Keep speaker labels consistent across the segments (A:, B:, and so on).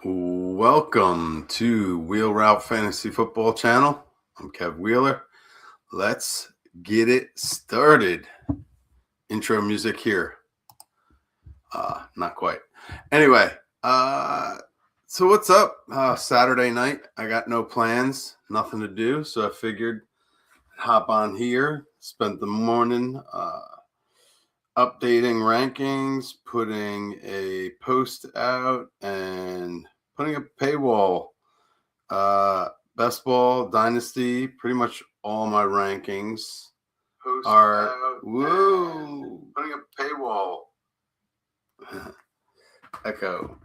A: Welcome to Wheel Route Fantasy Football Channel. I'm Kev Wheeler. Let's get it started. Intro music here. Not quite. Anyway, so what's up? Saturday night. I got no plans, nothing to do, so I figured I'd hop on here. Spent the morning updating rankings, putting a post out, and putting a paywall. Best ball, dynasty, pretty much all my rankings are putting a paywall. Echo.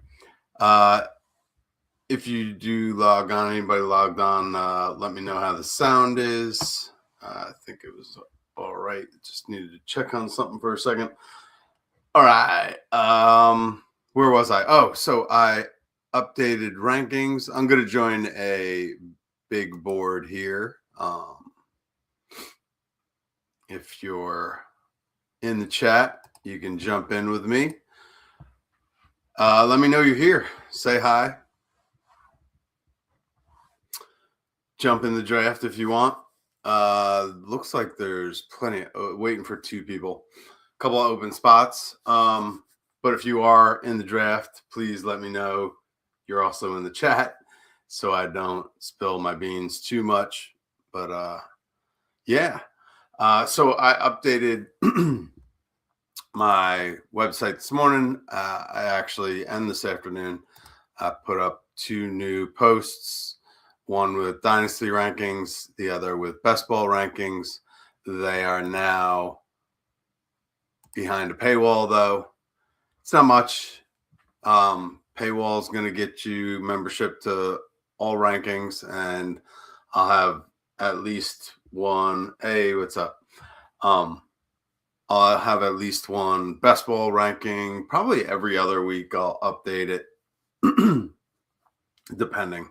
A: If you do log on, anybody logged on, let me know how the sound is. I think it was all right. Just needed to check on something for a second. All right. Where was I? Oh, so I updated rankings. I'm going to join a big board here. If you're in the chat, you can jump in with me. Let me know you're here. Say hi. Jump in the draft if you want. Looks like there's plenty. Waiting for two people. A couple of open spots. But if you are in the draft, please let me know you're also in the chat so I don't spill my beans too much. But yeah. So I updated my website this morning. And this afternoon, I put up two new posts, one with dynasty rankings, the other with best ball rankings. They are now behind a paywall, though. It's not much. Paywall is going to get you membership to all rankings, and I'll have at least one. Hey, what's up? I'll have at least one best ball ranking. Probably every other week I'll update it. Depending.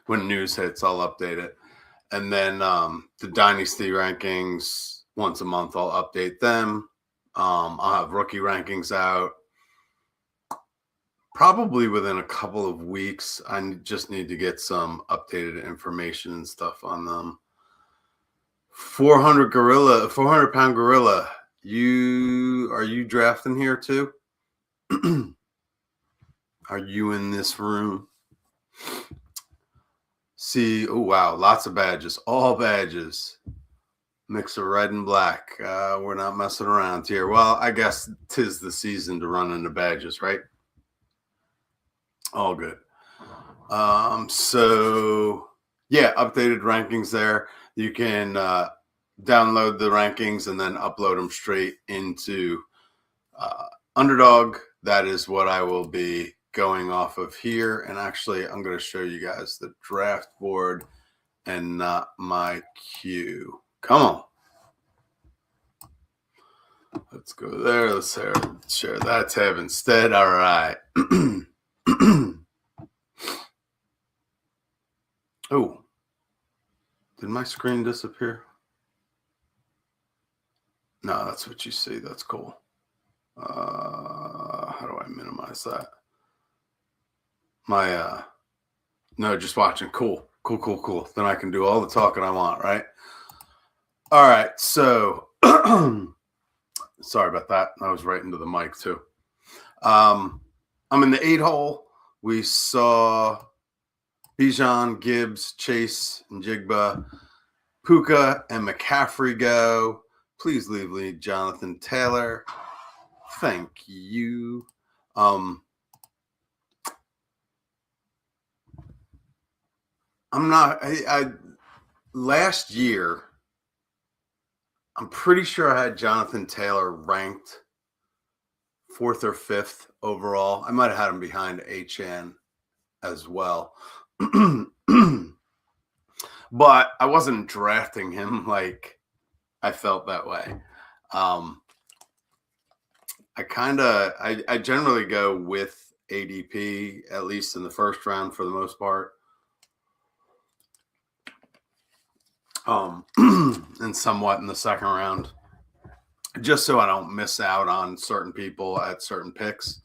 A: When news hits, I'll update it. And then the dynasty rankings, once a month I'll update them. I'll have rookie rankings out probably within a couple of weeks. I just need to get some updated information and stuff on them. 400 pound gorilla. Are you drafting here too? Are you in this room? See, oh wow, lots of badges, all badges. Mix of red and black. We're not messing around here. Well, I guess 'tis the season to run into badges, right? All good. So yeah, updated rankings there. You can download the rankings and then upload them straight into Underdog. That is what I will be going off of here. And actually, I'm going to show you guys the draft board and not my queue. Come on. Let's go there. Let's share that tab instead. All right. Oh, did my screen disappear? No, that's what you see. That's cool. How do I minimize that? No, just watching. Cool. Then I can do all the talking I want, right? All right. So, sorry about that. I was right into the mic too. I'm in the 8 hole. We saw Bijan, Gibbs, Chase, and Jigba, Puka, and McCaffrey go. Please leave Jonathan Taylor. Thank you. Last year, I'm pretty sure I had Jonathan Taylor ranked 4th or 5th overall. I might have had him behind HN as well. But I wasn't drafting him like I felt that way. I generally go with ADP, at least in the first round for the most part. And somewhat in the second round, just so I don't miss out on certain people at certain picks.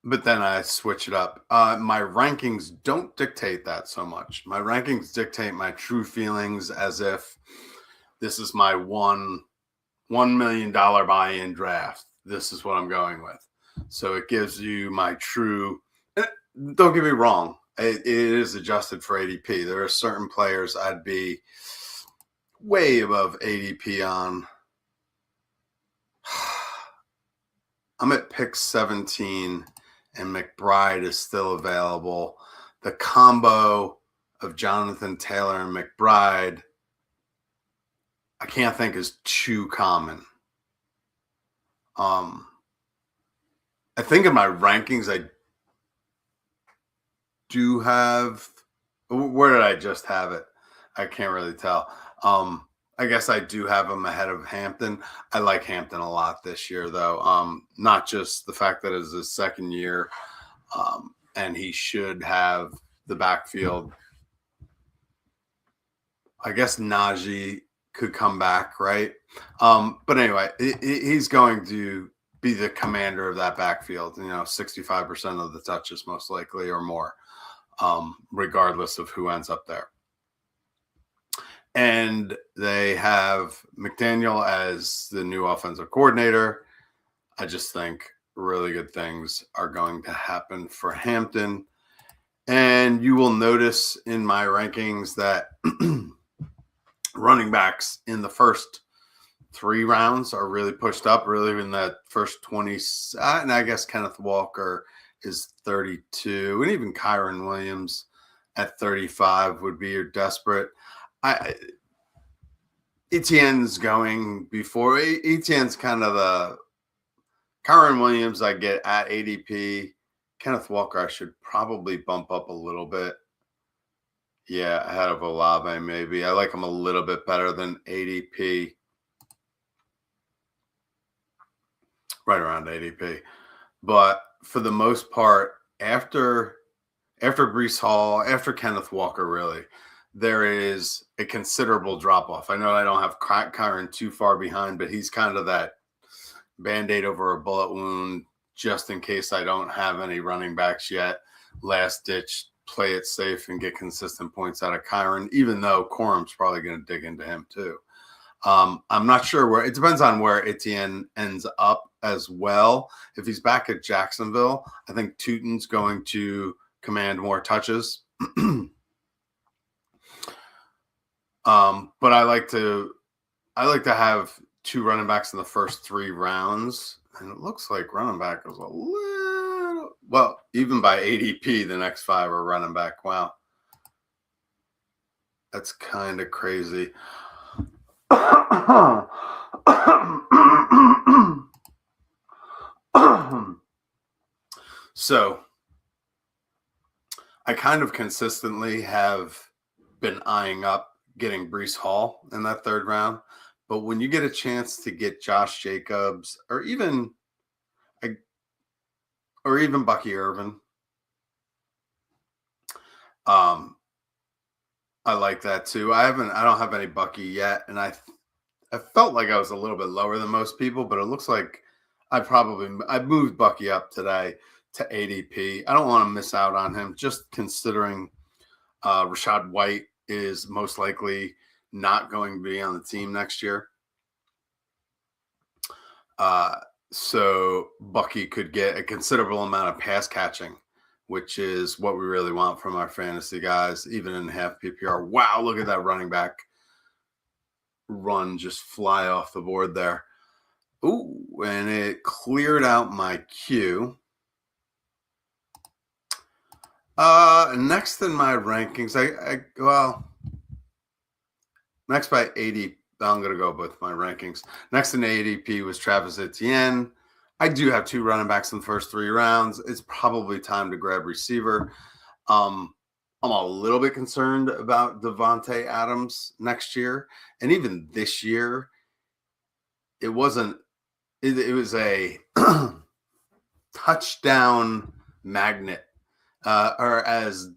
A: but then I switch it up. My rankings don't dictate that so much. My rankings dictate my true feelings, as if this is my $1 million buy-in draft. This is what I'm going with. So it gives you my true. Don't get me wrong. It is adjusted for ADP. There are certain players I'd be way above ADP on. I'm at pick 17, and McBride is still available. The combo of Jonathan Taylor and McBride, I can't think is too common. I think in my rankings, I do have. Where did I just have it? I can't really tell. I guess I do have him ahead of Hampton. I like Hampton a lot this year, though. Not just the fact that it's his second year, and he should have the backfield. I guess Najee could come back, right? But anyway, he's going to be the commander of that backfield. 65% of the touches, most likely, or more, regardless of who ends up there. And they have McDaniel as the new offensive coordinator. I just think really good things are going to happen for Hampton. And you will notice in my rankings that running backs in the first 3 rounds are really pushed up, really in that first 20. And I guess Kenneth Walker is 32, and even Kyron Williams at 35 would be your desperate. Etienne's going before. Etienne's kind of the Kyron Williams I get at ADP. Kenneth Walker I should probably bump up a little bit. Yeah, ahead of Olave maybe. I like him a little bit better than ADP. Right around ADP. But for the most part, after Breece Hall, after Kenneth Walker, really, there is a considerable drop-off. I know I don't have Kyron too far behind, but he's kind of that Band-Aid over a bullet wound, just in case I don't have any running backs yet. Last ditch, play it safe and get consistent points out of Kyron, even though Corum's probably going to dig into him too. I'm not sure where. It depends on where Etienne ends up as well. If he's back at Jacksonville, I think Tootin's going to command more touches. But I like to have 2 running backs in the first 3 rounds, and it looks like running back was a little, well, even by ADP, the next 5 are running back. Wow, that's kind of crazy. So I kind of consistently have been eyeing up getting Breece Hall in that 3rd round. But when you get a chance to get Josh Jacobs or even Bucky Irvin, I like that too. I don't have any Bucky yet, and I felt like I was a little bit lower than most people, but it looks like I moved Bucky up today to ADP. I don't want to miss out on him, just considering Rachaad White is most likely not going to be on the team next year. So Bucky could get a considerable amount of pass catching, which is what we really want from our fantasy guys, even in half PPR. Wow, look at that running back run just fly off the board there. Ooh, and it cleared out my queue. Next in my rankings, next by ADP, I'm going to go with my rankings. Next in ADP was Travis Etienne. I do have 2 running backs in the first 3 rounds. It's probably time to grab receiver. I'm a little bit concerned about Devontae Adams next year. And even this year, it was a touchdown magnet, or as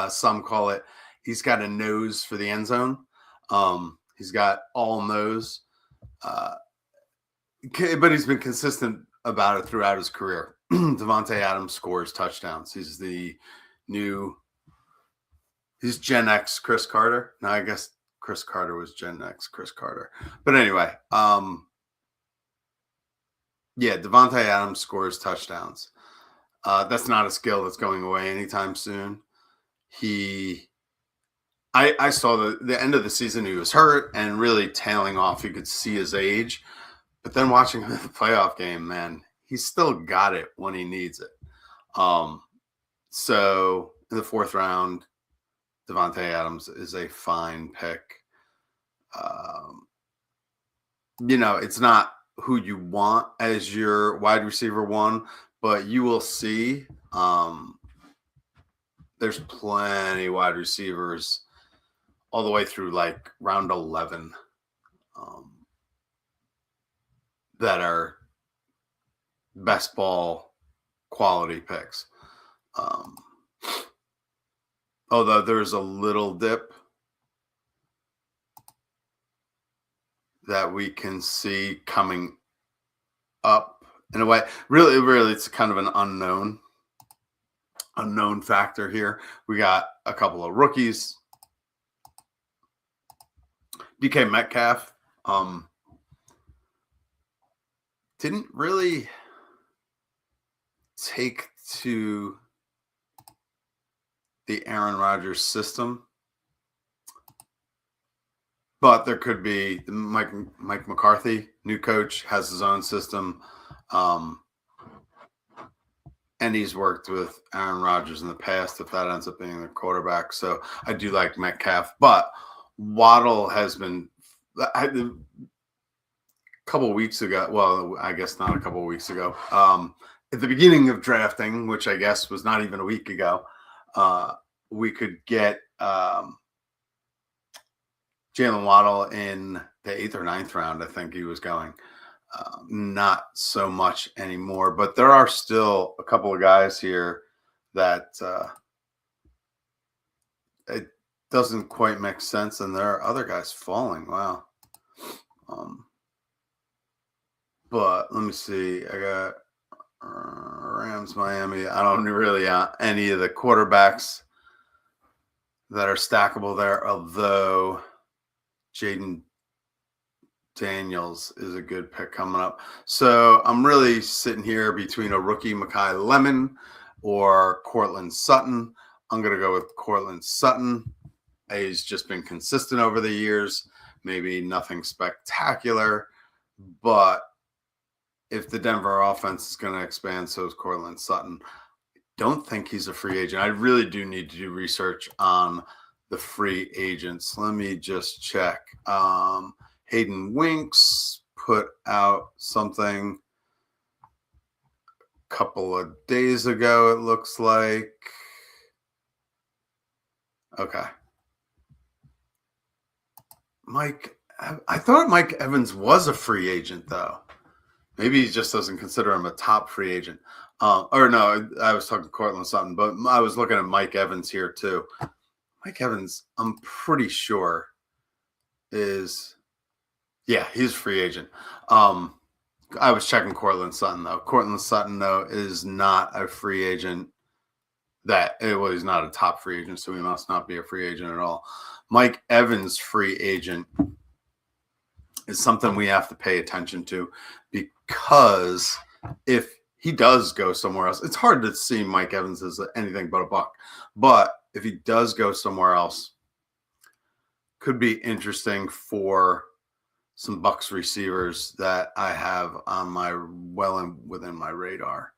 A: some call it, he's got a nose for the end zone. He's got all nose, but he's been consistent about it throughout his career. Devontae Adams scores touchdowns. He's Gen X Chris Carter. No, I guess Chris Carter was Gen X Chris Carter. But anyway, yeah, Devontae Adams scores touchdowns. That's not a skill that's going away anytime soon. I saw the end of the season, he was hurt and really tailing off. You could see his age. But then watching him in the playoff game, man, he's still got it when he needs it. So in the 4th round, Devontae Adams is a fine pick. It's not who you want as your wide receiver 1, but you will see there's plenty wide receivers all the way through like round 11 that are best ball quality picks. Although there's a little dip that we can see coming up in a way. Really, it's kind of an unknown factor here. We got a couple of rookies. DK Metcalf didn't really take to the Aaron Rodgers system, but there could be Mike McCarthy, new coach, has his own system, and he's worked with Aaron Rodgers in the past if that ends up being the quarterback. So I do like Metcalf, but Waddle has been a couple of weeks ago. Well, I guess not a couple of weeks ago. At the beginning of drafting, which I guess was not even a week ago, we could get Jalen Waddle in the 8th or 9th round. I think he was going. Not so much anymore, but there are still a couple of guys here that it doesn't quite make sense, and there are other guys falling. Wow. But let me see. I got Rams, Miami. I don't really any of the quarterbacks that are stackable there, although Jaden Daniels is a good pick coming up. So I'm really sitting here between a rookie Mekhi Lemon or Cortland Sutton. I'm going to go with Cortland Sutton. He's just been consistent over the years. Maybe nothing spectacular, but if the Denver offense is going to expand, so is Cortland Sutton. Don't think he's a free agent. I really do need to do research on the free agents. Let me just check. Hayden Winks put out something a couple of days ago, it looks like. Okay. I thought Mike Evans was a free agent, though. Maybe he just doesn't consider him a top free agent. Or no, I was talking Cortland Sutton, but I was looking at Mike Evans here too. Mike Evans, I'm pretty sure he's a free agent. I was checking Cortland Sutton, though. Cortland Sutton, though, is not a free agent. He's not a top free agent, so he must not be a free agent at all. Mike Evans, free agent, is something we have to pay attention to, because if he does go somewhere else, it's hard to see Mike Evans as anything but a buck. But if he does go somewhere else, could be interesting for some Bucks receivers that I have on within my radar.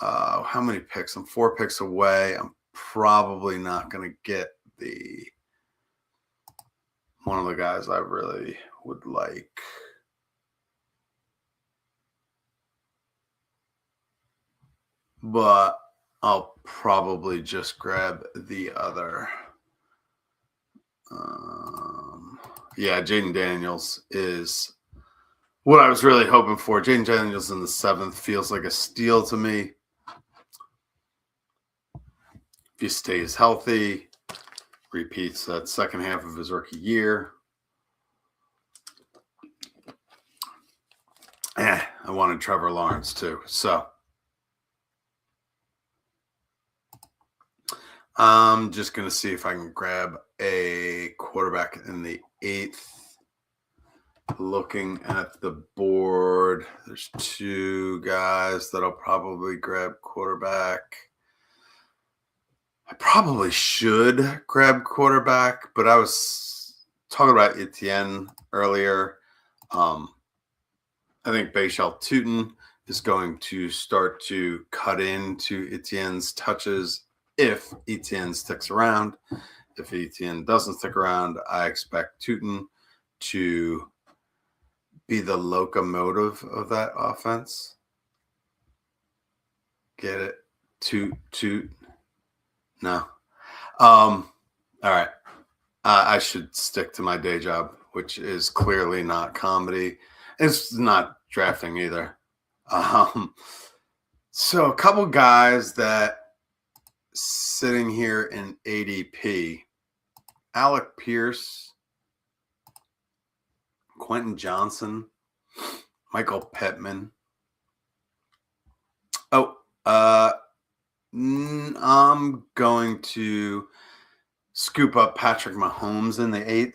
A: How many picks? I'm 4 picks away. I'm probably not going to get one of the guys I really would like. But I'll probably just grab the other. Jaden Daniels is what I was really hoping for. Jaden Daniels in the 7th feels like a steal to me. If he stays healthy, repeats that second half of his rookie year. I wanted Trevor Lawrence too. So I'm just going to see if I can grab a quarterback in the 8th. Looking at the board, there's 2 guys that I'll probably grab quarterback. I probably should grab quarterback, but I was talking about Etienne earlier. I think Bashal Tutin is going to start to cut into Etienne's touches if Etienne sticks around. If Etienne doesn't stick around, I expect Tutin to be the locomotive of that offense. Get it? Toot. No. All right. I should stick to my day job, which is clearly not comedy. It's not drafting either. So a couple guys that sitting here in ADP, Alec Pierce, Quentin Johnson, Michael Pittman. Oh, I'm going to scoop up Patrick Mahomes in the 8th.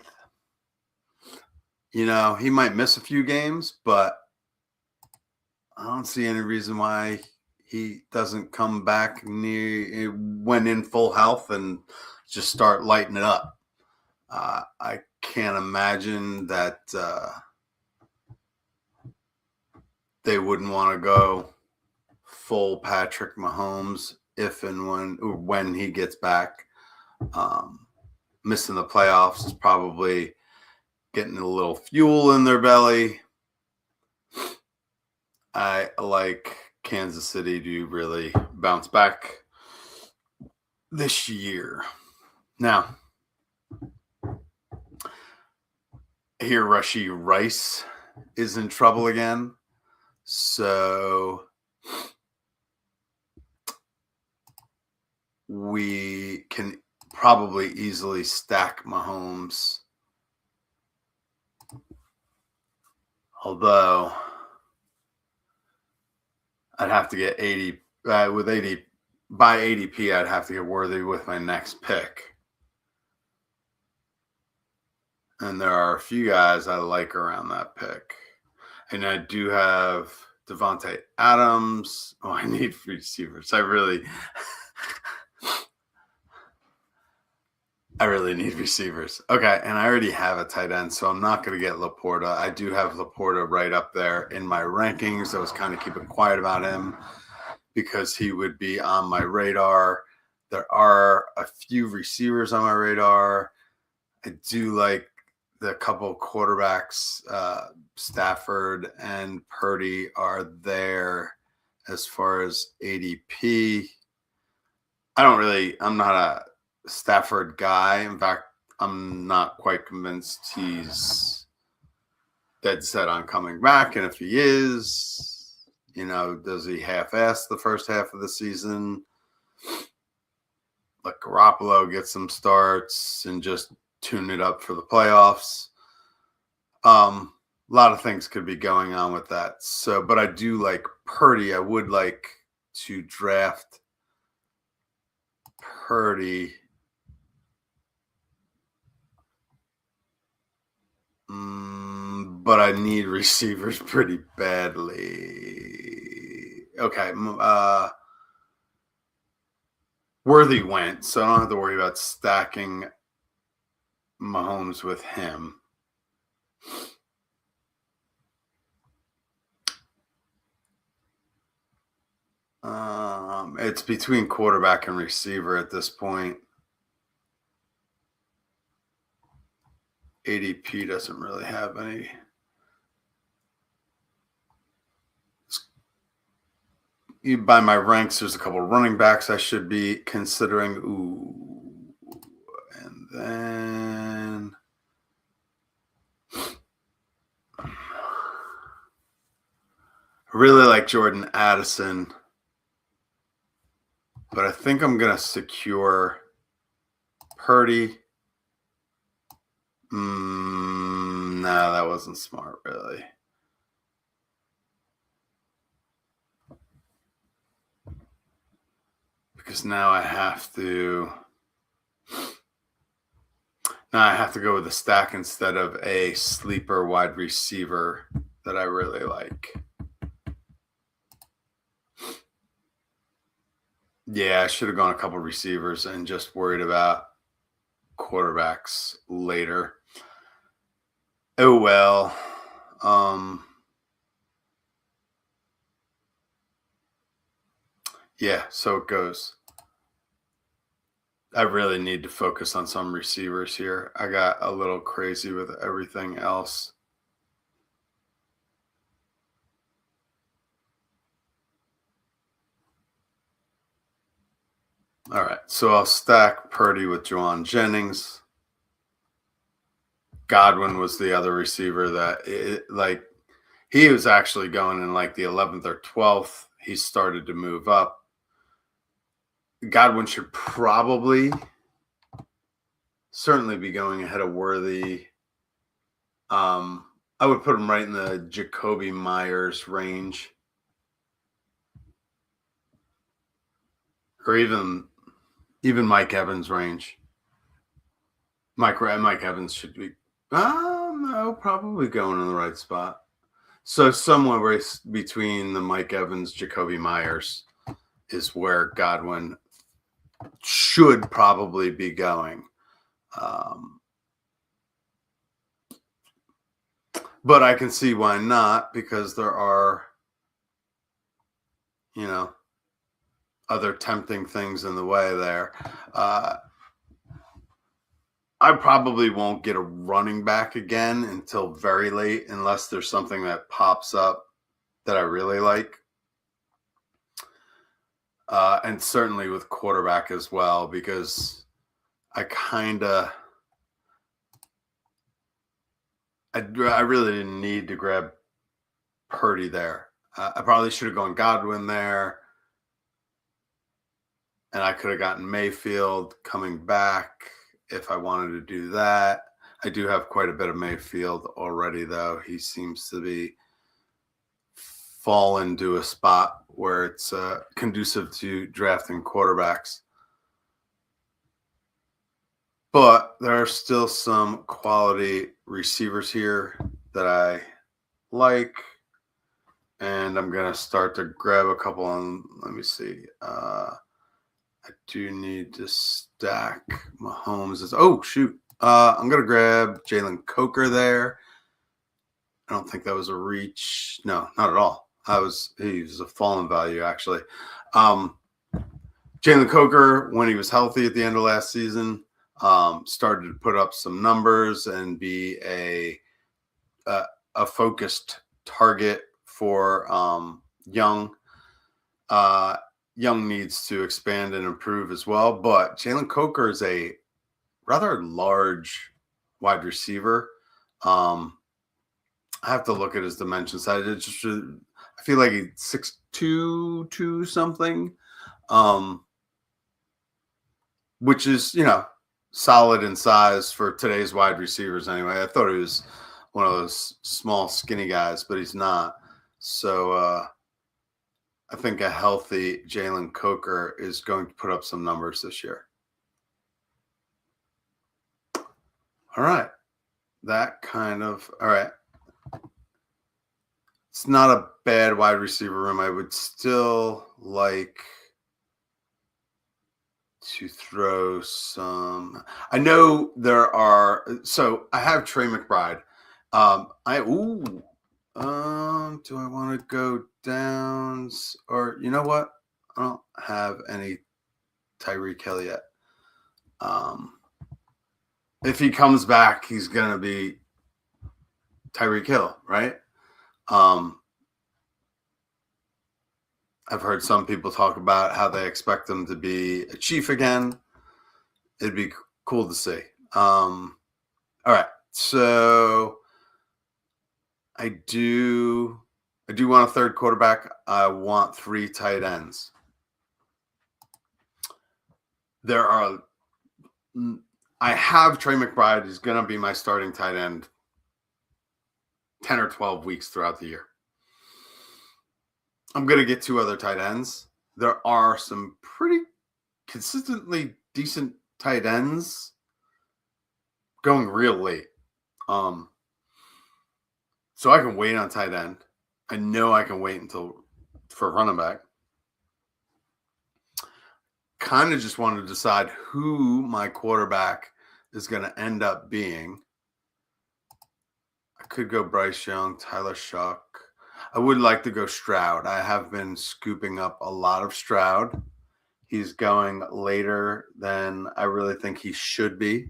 A: You know, he might miss a few games, but I don't see any reason why he doesn't come back when in full health and just start lighting it up. I can't imagine that they wouldn't want to go full Patrick Mahomes if and when he gets back. Missing the playoffs is probably getting a little fuel in their belly. I like Kansas City to really bounce back this year. Now, here Rashee Rice is in trouble again. So we can probably easily stack Mahomes. Although I'd have to get 80 with 80 by ADP. I'd have to get worthy with my next pick. And there are a few guys I like around that pick. And I do have Devontae Adams. Oh, I need receivers. I really need receivers. Okay, and I already have a tight end, so I'm not going to get Laporta. I do have Laporta right up there in my rankings. I was kind of keeping quiet about him because he would be on my radar. There are a few receivers on my radar. I do like the couple of quarterbacks. Stafford and Purdy are there as far as ADP. I'm not a Stafford guy. In fact, I'm not quite convinced he's dead set on coming back. And if he is, does he half-ass the first half of the season? Let Garoppolo get some starts and just tune it up for the playoffs. A lot of things could be going on with that. So, but I do like Purdy. I would like to draft Purdy. But I need receivers pretty badly. Okay. Worthy went, so I don't have to worry about stacking Mahomes with him. It's between quarterback and receiver at this point. ADP doesn't really have any. By my ranks, there's a couple of running backs I should be considering. Ooh. And then I really like Jordan Addison, but I think I'm going to secure Purdy. No, that wasn't smart, really. Because now I have to Now I have to go with a stack instead of a sleeper wide receiver that I really like. Yeah, I should have gone a couple receivers and just worried about quarterbacks later. Oh well. Yeah, so it goes. I really need to focus on some receivers here. I got a little crazy with everything else. All right, so I'll stack Purdy with Juwan Jennings. Godwin was the other receiver that he was actually going in like the 11th or 12th. He started to move up. Godwin should certainly be going ahead of Worthy. I would put him right in the Jacoby Myers range, or even Mike Evans range. Mike Evans should be no, probably going in the right spot. So somewhere between the Mike Evans, Jacoby Myers is where Godwin should probably be going. But I can see why not, because there are, other tempting things in the way there. I probably won't get a running back again until very late, unless there's something that pops up that I really like. And certainly with quarterback as well, because I really didn't need to grab Purdy there. I probably should have gone Godwin there, and I could have gotten Mayfield coming back if I wanted to do that. I do have quite a bit of Mayfield already, though. He seems to be fall into a spot where it's conducive to drafting quarterbacks. But there are still some quality receivers here that I like. And I'm going to start to grab a couple on. Let me see. I do need to stack Mahomes. Oh, shoot. I'm going to grab Jalen Coker there. I don't think that was a reach. No, not at all. He was a fallen value, actually. Jalen Coker, when he was healthy at the end of last season, started to put up some numbers and be a focused target for Young. Young needs to expand and improve as well, but Jalen Coker is a rather large wide receiver. I have to look at his dimensions. I feel like he's 6'2", something, which is, solid in size for today's wide receivers anyway. I thought he was one of those small, skinny guys, but he's not. So I think a healthy Jalen Coker is going to put up some numbers this year. All right. All right. It's not a bad wide receiver room. I would still like to throw some. I know there are. So I have Trey McBride. Do I want to go downs, or you know what? I don't have any Tyreek Hill yet. If he comes back, he's gonna be Tyreek Hill, right? I've heard some people talk about how they expect him to be a Chief again. It'd be cool to see. All right, so I do want a third quarterback. I want 3 tight ends. I have Trey McBride. He's going to be my starting tight end 10 or 12 weeks throughout the year. I'm going to get 2 other tight ends. There are some pretty consistently decent tight ends going real late. So I can wait on tight end. I know I can wait for running back. Kind of just wanted to decide who my quarterback is going to end up being. I could go Bryce Young, Tyler Shuck. I would like to go Stroud. I have been scooping up a lot of Stroud. He's going later than I really think he should be.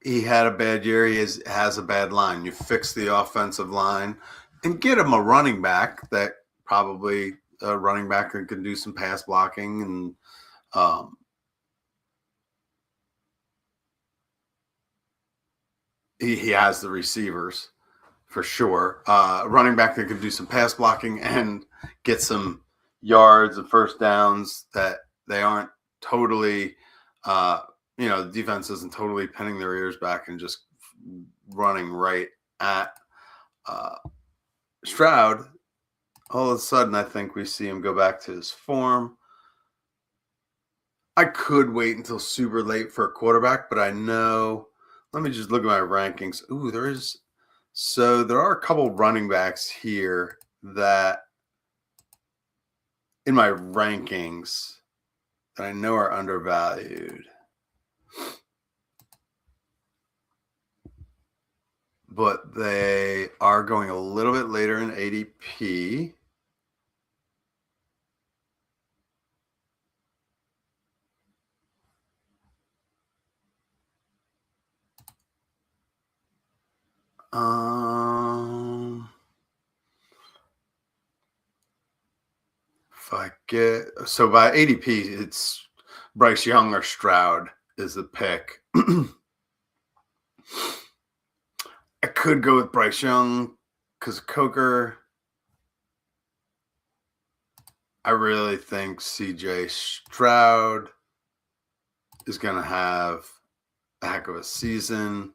A: He had a bad year. He has a bad line. You fix the offensive line and get him a running back that probably a running back that can do some pass blocking and he has the receivers for sure. Running back that can do some pass blocking and get some yards and first downs that they aren't totally the defense isn't totally pinning their ears back and just running right at Stroud. All of a sudden, I think we see him go back to his form. I could wait until super late for a quarterback, but I know. Let me just look at my rankings. Ooh, there are a couple running backs here that in my rankings that I know are undervalued. But they are going a little bit later in ADP. If I get by ADP, it's Bryce Young or Stroud is the pick. I could go with Bryce Young because Coker. I really think CJ Stroud is going to have a heck of a season.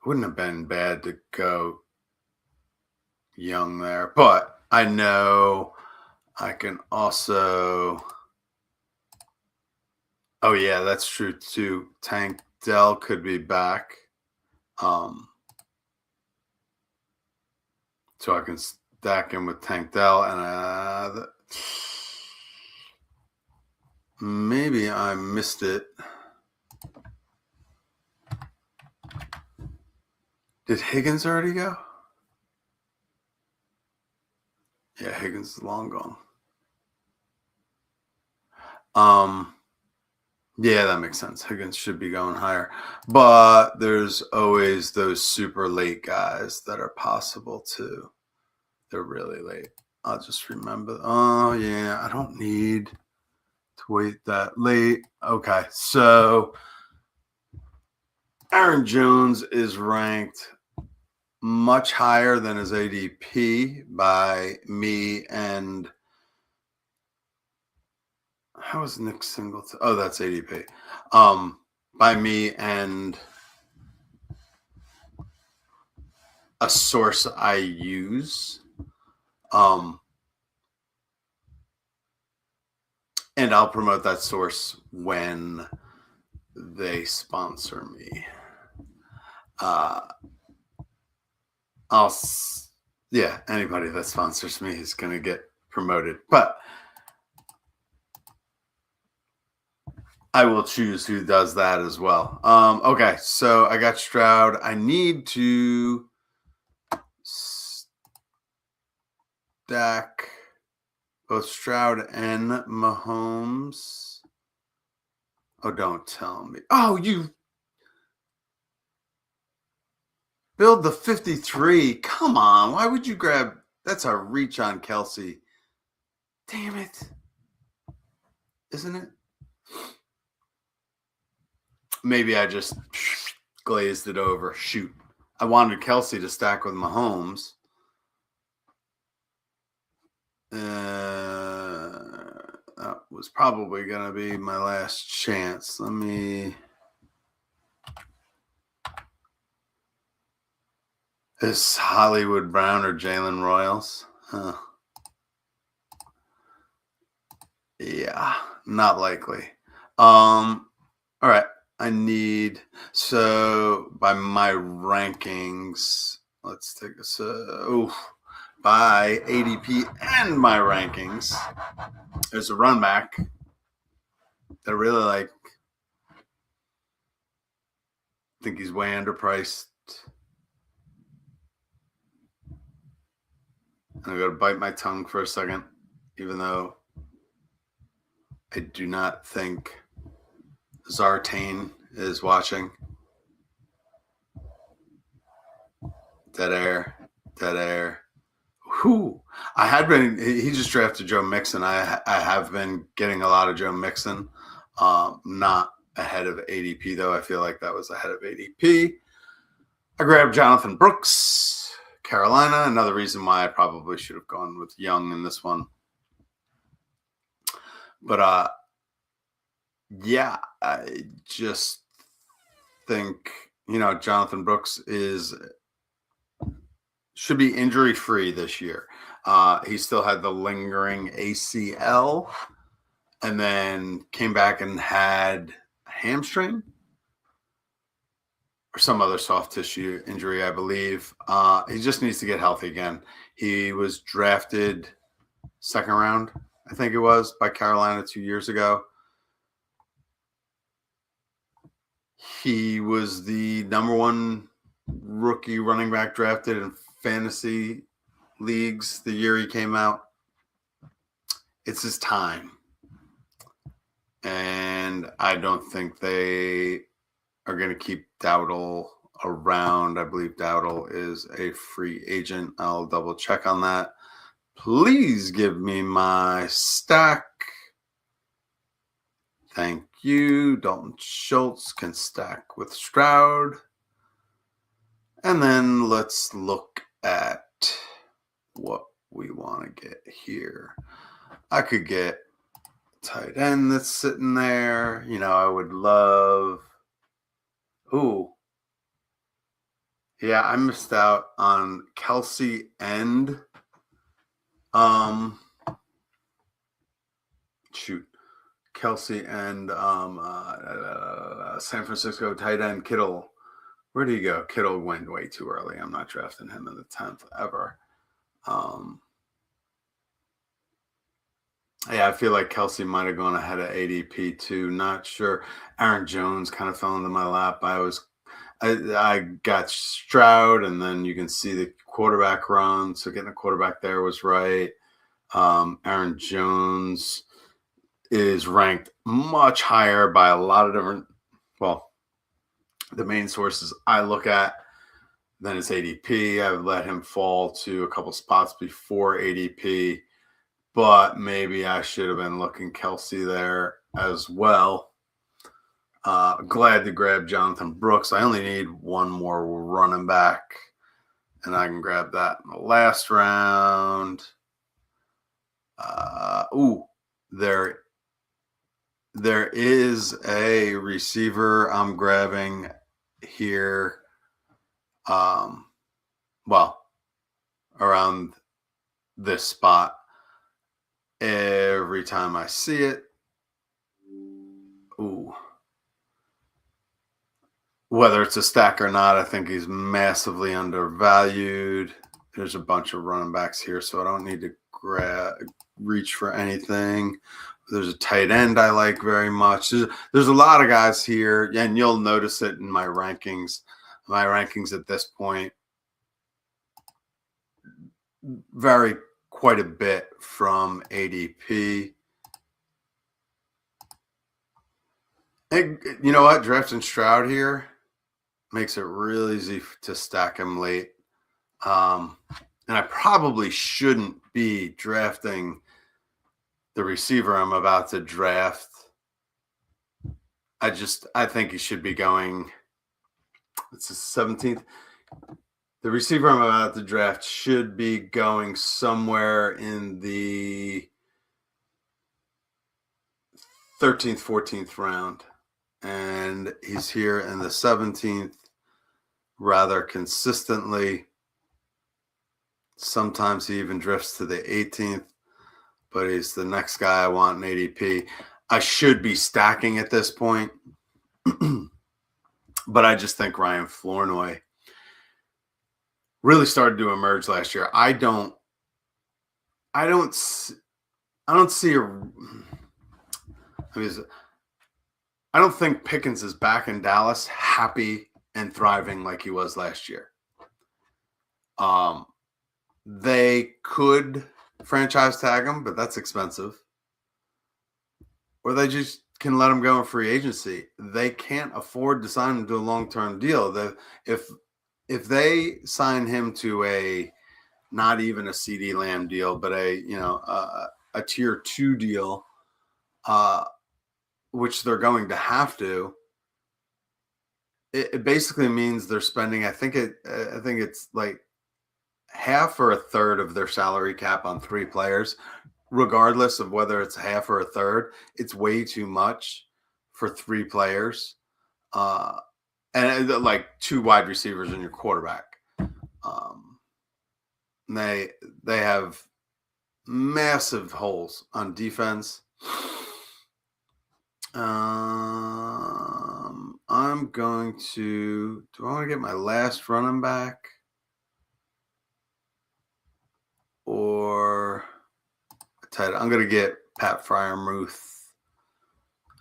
A: Wouldn't have been bad to go Young there, but I know I can also. Oh yeah, that's true too. Tank Dell could be back. So I can stack him with Tank Dell and maybe I missed it. Did Higgins already go? Yeah, Higgins is long gone. Yeah, that makes sense. Higgins should be going higher. But there's always those super late guys that are possible too. They're really late. I'll just remember. Oh, yeah, I don't need to wait that late. Okay, so Aaron Jones is ranked much higher than his ADP by me and how is Nick Singleton? Oh, that's ADP. By me and a source I use. And I'll promote that source when they sponsor me. Anybody that sponsors me is going to get promoted, but I will choose who does that as well. Okay, so I got Stroud. I need to stack both Stroud and Mahomes. Oh, don't tell me. Oh, you build the 53. Come on. Why would you grab? That's a reach on Kelsey. Damn it. Isn't it? Maybe I just glazed it over. Shoot. I wanted Kelsey to stack with Mahomes. That was probably going to be my last chance. Let me. Is Hollywood Brown or Jalen Royals? Huh. Yeah, not likely. All right. I need so by my rankings, let's take a by ADP and my rankings. There's a run back that I really like. I think he's way underpriced. I'm going to bite my tongue for a second, even though I do not think Zartane is watching. Dead air. Dead air. Whew. I had been, he just drafted Joe Mixon. I have been getting a lot of Joe Mixon. Not ahead of ADP, though. I feel like that was ahead of ADP. I grabbed Jonathan Brooks, Carolina. Another reason why I probably should have gone with Young in this one. But yeah, I just think, Jonathan Brooks should be injury free this year. He still had the lingering ACL and then came back and had a hamstring or some other soft tissue injury, I believe. He just needs to get healthy again. He was drafted second round, I think it was, by Carolina 2 years ago. He was the number one rookie running back drafted in fantasy leagues the year he came out. It's his time. And I don't think they are going to keep Dowdle around. I believe Dowdle is a free agent. I'll double check on that. Please give me my stack. Thank you. Dalton Schultz can stack with Stroud. And then let's look at what we want to get here. I could get tight end that's sitting there. I would love. Ooh. Yeah, I missed out on Kelsey and Kelsey and San Francisco tight end Kittle. Where do you go? Kittle went way too early. I'm not drafting him in the 10th ever. Yeah, I feel like Kelsey might have gone ahead of ADP too. Not sure. Aaron Jones kind of fell into my lap. I got Stroud, and then you can see the quarterback run. So getting a quarterback there was right. Aaron Jones is ranked much higher by a lot of different, the main sources I look at than his ADP. I would let him fall to a couple spots before ADP, but maybe I should have been looking Kelsey there as well. Glad to grab Jonathan Brooks. I only need one more running back, and I can grab that in the last round. There is a receiver I'm grabbing here. Around this spot. Every time I see it. Whether it's a stack or not, I think he's massively undervalued. There's a bunch of running backs here, so I don't need to reach for anything. There's a tight end I like very much. There's a lot of guys here, and you'll notice it in my rankings. My rankings at this point vary quite a bit from ADP. And you know what? Drafting Stroud here makes it real easy to stack him late. And I probably shouldn't be drafting the receiver I'm about to draft. I think he should be going. It's the 17th. The receiver I'm about to draft should be going somewhere in the 13th, 14th round. And he's here in the 17th rather consistently. Sometimes he even drifts to the 18th. but he's the next guy I want in ADP. I should be stacking at this point, but I just think Ryan Flournoy really started to emerge last year. I don't see I don't think Pickens is back in Dallas, happy and thriving like he was last year. They could franchise tag him, but that's expensive. Or they just can let him go in free agency. They can't afford to sign him to a long-term deal. If they sign him to a not even a CD Lamb deal, but a tier 2 deal, which they're going to have to, it basically means they're spending, I think it's like half or a third of their salary cap on 3 players, regardless of whether it's half or a third. It's way too much for 3 players, and like 2 wide receivers and your quarterback. They have massive holes on defense. I'm going to. Do I want to get my last running back? Or I'm going to get Pat Freiermuth.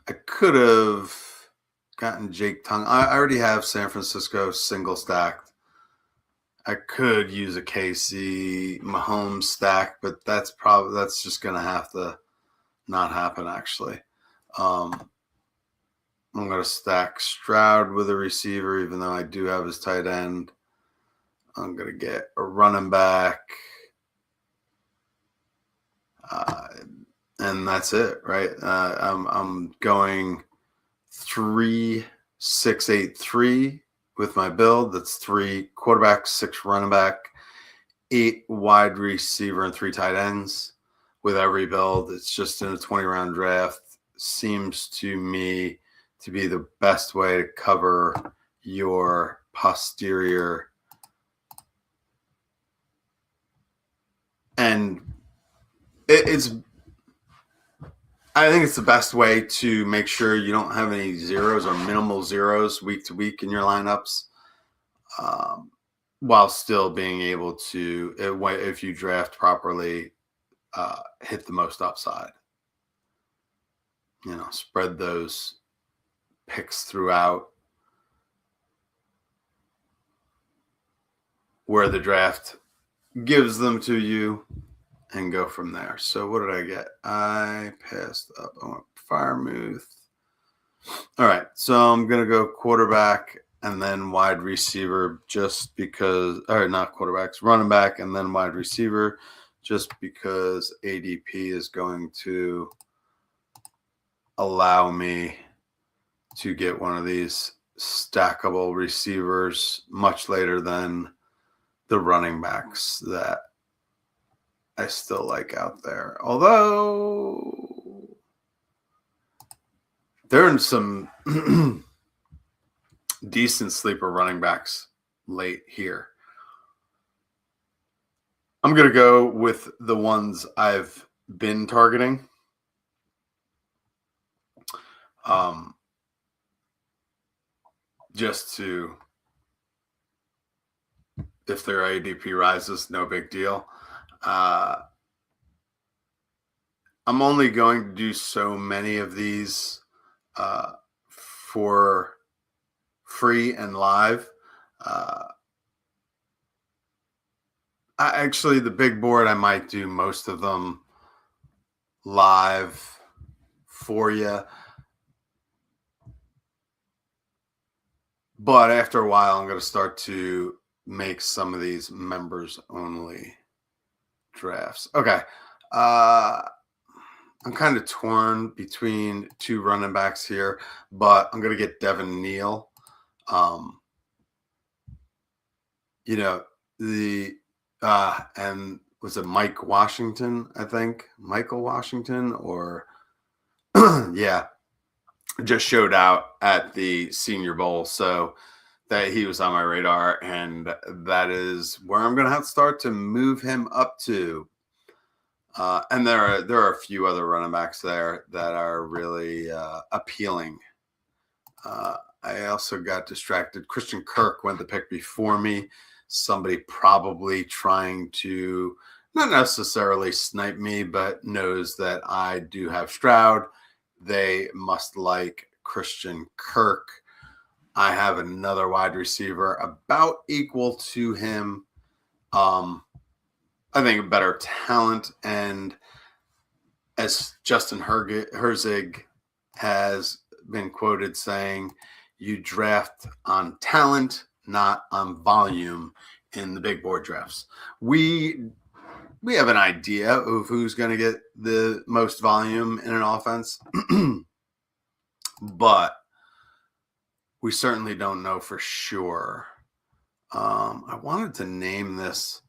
A: I could have gotten Jake Tongue. I already have San Francisco single stacked. I could use a KC Mahomes stack, but that's just going to have to not happen, actually. I'm going to stack Stroud with a receiver, even though I do have his tight end. I'm going to get a running back. And that's it, right? I'm going 3-6-8-3 with my build. That's 3 quarterbacks, 6 running back, 8 wide receiver, and 3 tight ends. With every build, it's just in a 20-round draft. Seems to me to be the best way to cover your posterior. And I think it's the best way to make sure you don't have any zeros or minimal zeros week to week in your lineups, while still being able to, if you draft properly, hit the most upside. Spread those picks throughout where the draft gives them to you and go from there. So what did I get? I passed up. I want Freiermuth. All right. So I'm going to go quarterback and then wide receiver just because, or not quarterbacks, running back and then wide receiver just because ADP is going to allow me to get one of these stackable receivers much later than the running backs that I still like out there. Although there are some decent sleeper running backs late here. I'm going to go with the ones I've been targeting. Just to, if their ADP rises, no big deal. I'm only going to do so many of these for free and live. Actually, the big board, I might do most of them live for you. But after a while, I'm going to start to make some of these members only drafts. Okay. I'm kind of torn between 2 running backs here, but I'm going to get Devin Neal. And was it Mike Washington, I think? Michael Washington or yeah. Just showed out at the Senior Bowl, so that he was on my radar, and that is where I'm going to have to start to move him up to. And there are a few other running backs there that are really appealing. I also got distracted. Christian Kirk went the pick before me. Somebody probably trying to not necessarily snipe me, but knows that I do have Stroud. They must like Christian Kirk. I have another wide receiver about equal to him. I think a better talent, and as Justin Herzig has been quoted saying, you draft on talent, not on volume in the big board drafts. We have an idea of who's going to get the most volume in an offense, but we certainly don't know for sure. I wanted to name this.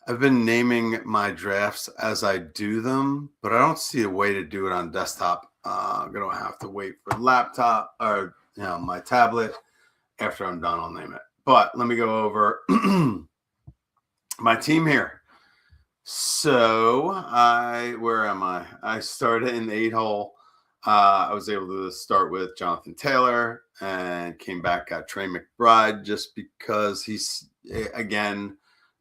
A: I've been naming my drafts as I do them, but I don't see a way to do it on desktop. I'm going to have to wait for laptop or my tablet. After I'm done, I'll name it. But let me go over my team here. So where am I? I started in the 8-hole. I was able to start with Jonathan Taylor and came back at Trey McBride just because he's, again,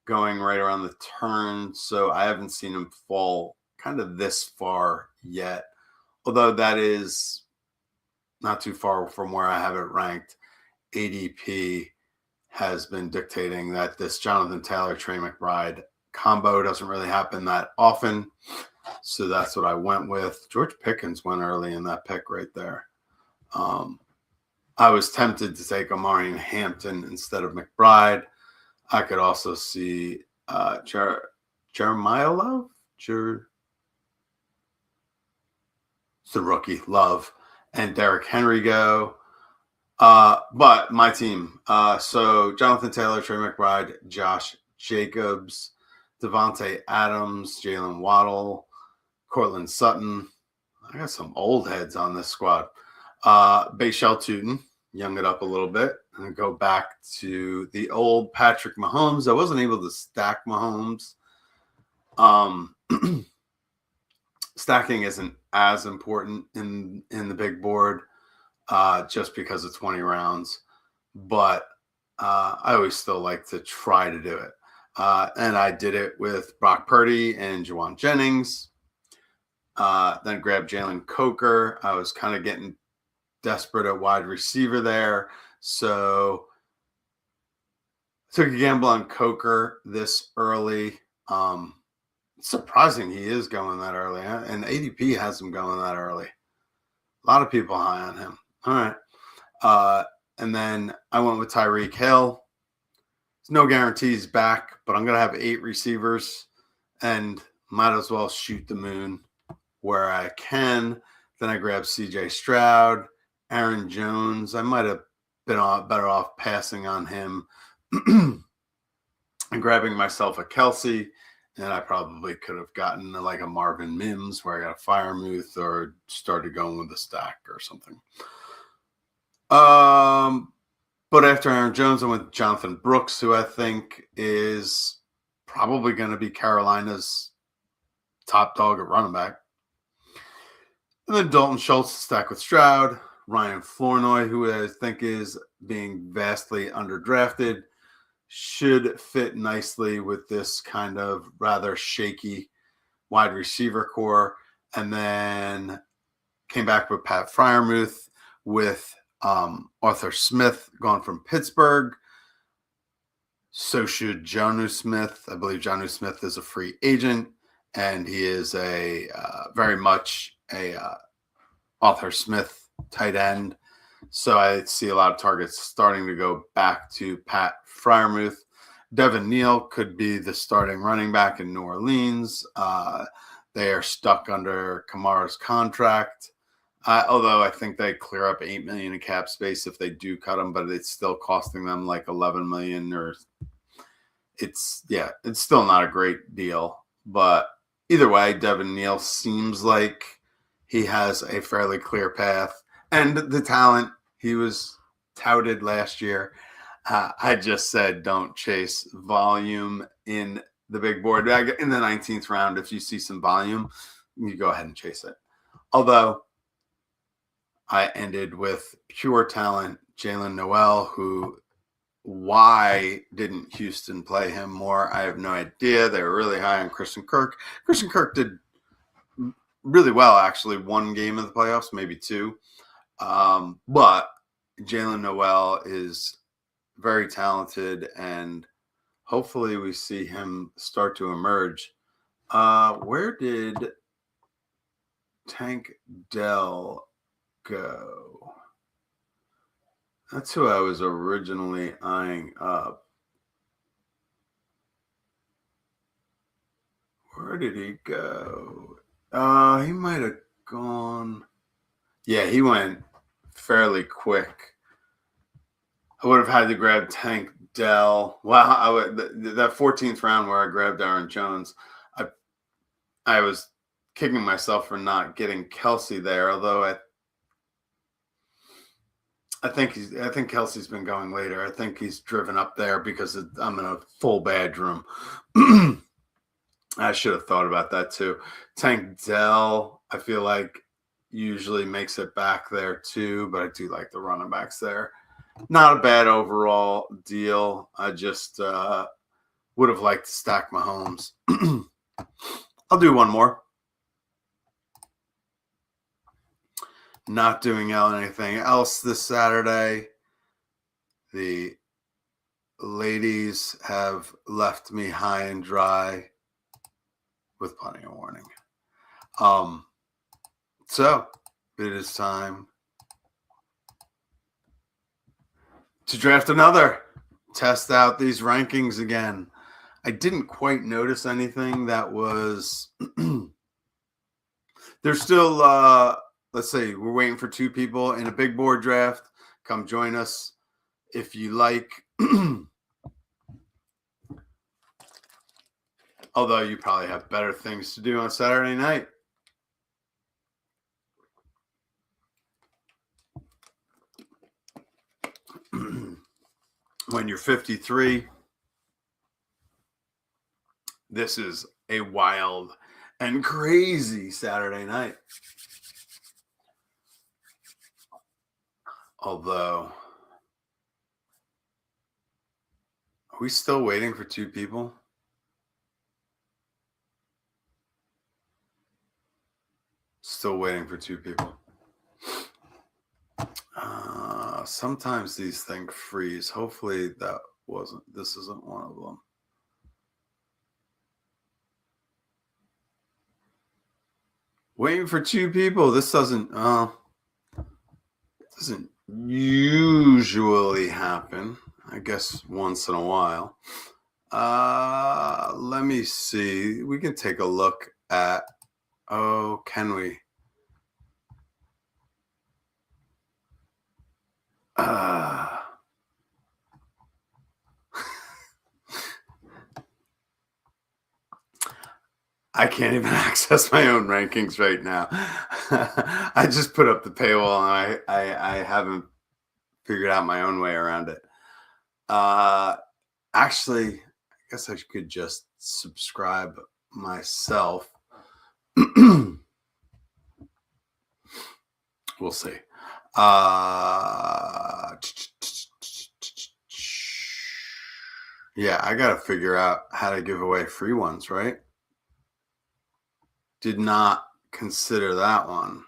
A: going right around the turn. So I haven't seen him fall kind of this far yet, although that is not too far from where I have it ranked. ADP has been dictating that this Jonathan Taylor, Trey McBride combo doesn't really happen that often. So that's what I went with. George Pickens went early in that pick right there. I was tempted to take Omarion Hampton instead of McBride. I could also see Jeremiah Love. It's the rookie, Love, and Derrick Henry go. But my team. So Jonathan Taylor, Trey McBride, Josh Jacobs, Devontae Adams, Jalen Waddle, Cortland Sutton. I got some old heads on this squad. Bashal Tootin, young it up a little bit, and go back to the old Patrick Mahomes. I wasn't able to stack Mahomes. Stacking isn't as important in the big board just because of 20 rounds, but I always still like to try to do it. And I did it with Brock Purdy and Juwan Jennings. Then grabbed Jalen Coker. I was kind of getting desperate at wide receiver there. So took a gamble on Coker this early. It's surprising he is going that early. Huh? And ADP has him going that early. A lot of people high on him. All right. And then I went with Tyreek Hill. There's no guarantees back, but I'm going to have 8 receivers and might as well shoot the moon where I can. Then I grabbed CJ Stroud, Aaron Jones. I might have been better off passing on him and grabbing myself a Kelsey. And I probably could have gotten like a Marvin Mims where I got a Firemouth or started going with a stack or something. But after Aaron Jones, I went with Jonathan Brooks, who I think is probably going to be Carolina's top dog at running back. And then Dalton Schultz stacked with Stroud, Ryan Flournoy, who I think is being vastly underdrafted, should fit nicely with this kind of rather shaky wide receiver core. And then came back with Pat Freiermuth with Arthur Smith gone from Pittsburgh. So should Jonnu Smith. I believe Jonnu Smith is a free agent, and he is a very much a Arthur Smith tight end. So I see a lot of targets starting to go back to Pat Freiermuth. Devin Neal could be the starting running back in New Orleans. They are stuck under Kamara's contract. Although I think they clear up $8 million in cap space if they do cut him, but it's still costing them like $11 million, or it's still not a great deal. But either way, Devin Neal seems like he has a fairly clear path and the talent. He was touted last year. I just said don't chase volume in the big board. In the 19th round, if you see some volume, you go ahead and chase it. Although I ended with pure talent, Jalen Noel, who, why didn't Houston play him more? I have no idea. They were really high on Christian Kirk. Christian Kirk did really well, actually, one game of the playoffs, maybe two. But Jalen Noel is very talented, and hopefully we see him start to emerge. Where did Tank Dell go? That's who I was originally eyeing up. Where did he go? He might have gone. Yeah, he went fairly quick. I would have had to grab Tank Dell. Wow, that 14th round where I grabbed Aaron Jones, I was kicking myself for not getting Kelsey there. Although I think Kelsey's been going later. I think he's driven up there because I'm in a full bedroom. I should have thought about that too. Tank Dell, I feel like usually makes it back there too, but I do like the running backs there. Not a bad overall deal. I just would have liked to stack Mahomes. I'll do one more. Not doing anything else this Saturday. The ladies have left me high and dry with plenty of warning. So it is time to draft another. Test out these rankings again. I didn't quite notice anything that was there's still let's say we're waiting for two people in a big board draft. Come join us if you like. Although you probably have better things to do on Saturday night. When you're 53, this is a wild and crazy Saturday night. Although, are we still waiting for two people? Still waiting for two people. Sometimes these things freeze. Hopefully this isn't one of them. Waiting for two people. This doesn't usually happen. I guess once in a while. Let me see. We can take a look at. Oh, can we? I can't even access my own rankings right now. I just put up the paywall and I haven't figured out my own way around it. Actually, I guess I could just subscribe myself. We'll see. Yeah, I got to figure out how to give away free ones, right? Did not consider that one.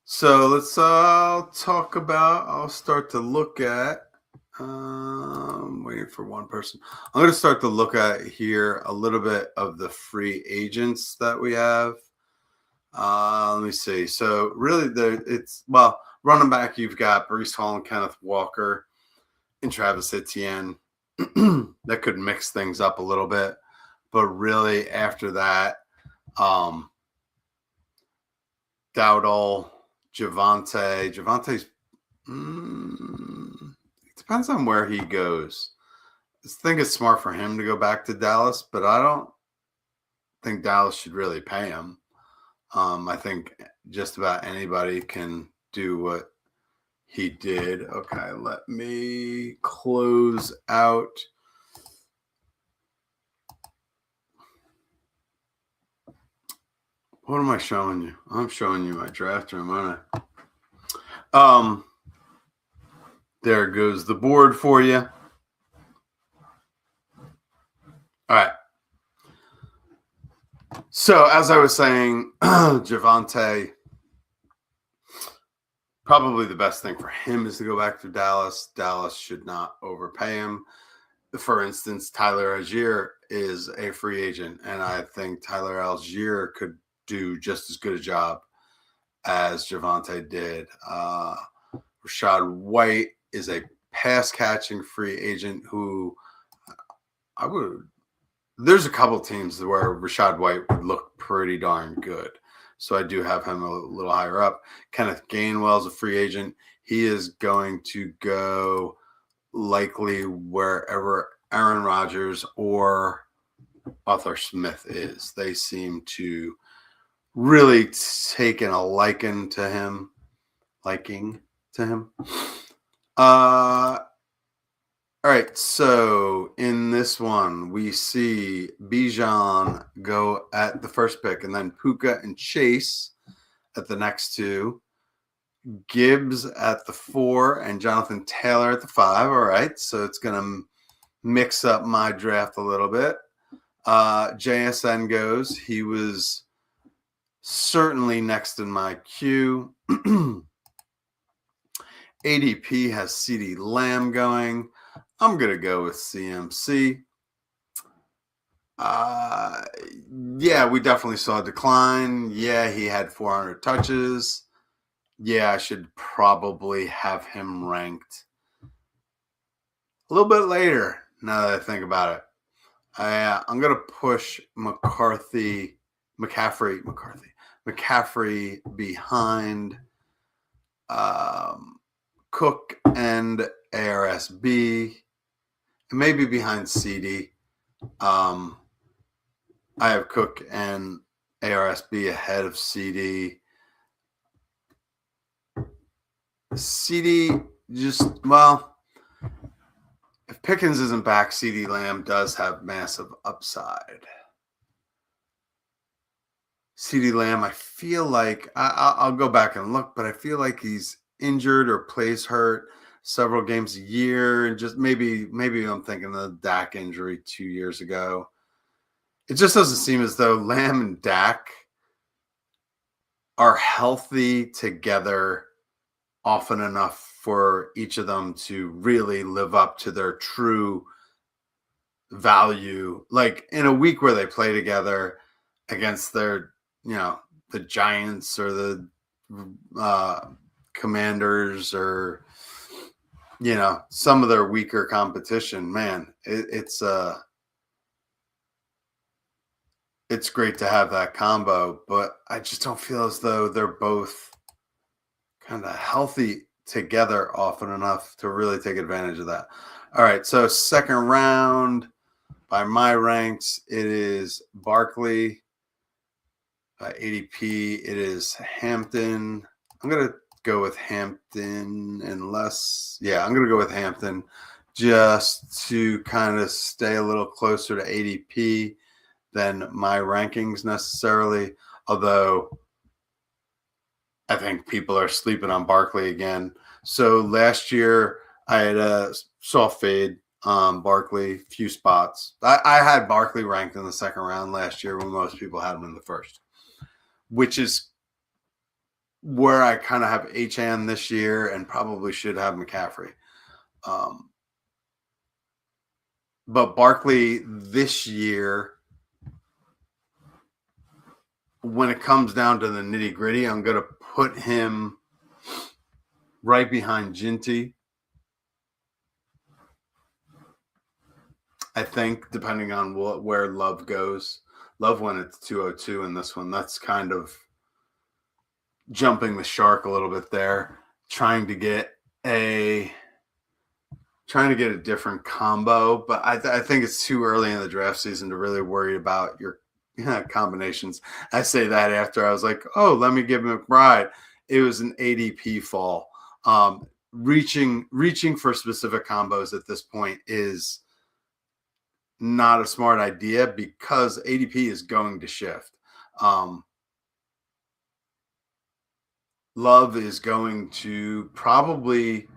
A: So let's talk about, I'll start to look at, waiting for one person. I'm going to start to look at here a little bit of the free agents that we have. Let me see. So really running back, you've got Breece Hall and Kenneth Walker and Travis Etienne. That could mix things up a little bit, but really after that, Dowdle, Javante's it depends on where he goes. I think it's smart for him to go back to Dallas, but I don't think Dallas should really pay him. I think just about anybody can do what He did. Okay, let me close out. What am I showing you? I'm showing you my draft room, aren't I? There goes the board for you. All right. So as I was saying, Javonte, probably the best thing for him is to go back to Dallas. Dallas should not overpay him. For instance, Tyler Algier is a free agent, and I think Tyler Algier could do just as good a job as Javonte did. Rashad White is a pass-catching free agent who I would. There's a couple teams where Rashad White would look pretty darn good. So I do have him a little higher up. Kenneth Gainwell is a free agent. He is going to go likely wherever Aaron Rodgers or Arthur Smith is. They seem to really taken a liking to him. All right, so in this one, we see Bijan go at the first pick, and then Puka and Chase at the next two, Gibbs at the 4, and Jonathan Taylor at the 5. All right, so it's going to mix up my draft a little bit. JSN goes. He was certainly next in my queue. ADP has CeeDee Lamb going. I'm going to go with CMC. Yeah, we definitely saw a decline. Yeah, he had 400 touches. Yeah, I should probably have him ranked a little bit later now that I think about it. I'm going to push McCaffrey behind Cook and ARSB. Maybe behind CD. I have Cook and ARSB ahead of CD. CD just, well, if Pickens isn't back, CD Lamb does have massive upside. CD Lamb, I feel like, I'll go back and look, but I feel like he's injured or plays hurt several games a year, and just maybe I'm thinking of the Dak injury 2 years ago. It just doesn't seem as though Lamb and Dak are healthy together often enough for each of them to really live up to their true value. Like in a week where they play together against their, the Giants or the Commanders or some of their weaker competition, man, it's great to have that combo, but I just don't feel as though they're both kind of healthy together often enough to really take advantage of that. All right, so second round by my ranks, it is Barkley. By ADP, it is Hampton. I'm going to go with Hampton I'm going to go with Hampton just to kind of stay a little closer to ADP than my rankings necessarily, although I think people are sleeping on Barkley again. So last year I had a soft fade on Barkley, few spots. I had Barkley ranked in the second round last year when most people had him in the first, which is where I kind of have HN this year and probably should have McCaffrey. But Barkley this year, when it comes down to the nitty gritty, I'm going to put him right behind Ginty. I think, depending on where Love goes. Love went at 202 in this one. That's kind of jumping the shark a little bit there, trying to get a different combo. But I think it's too early in the draft season to really worry about your combinations. I say that after I was like, oh, let me give McBride. It was an ADP fall. reaching for specific combos at this point is not a smart idea because ADP is going to shift. Love is going to probably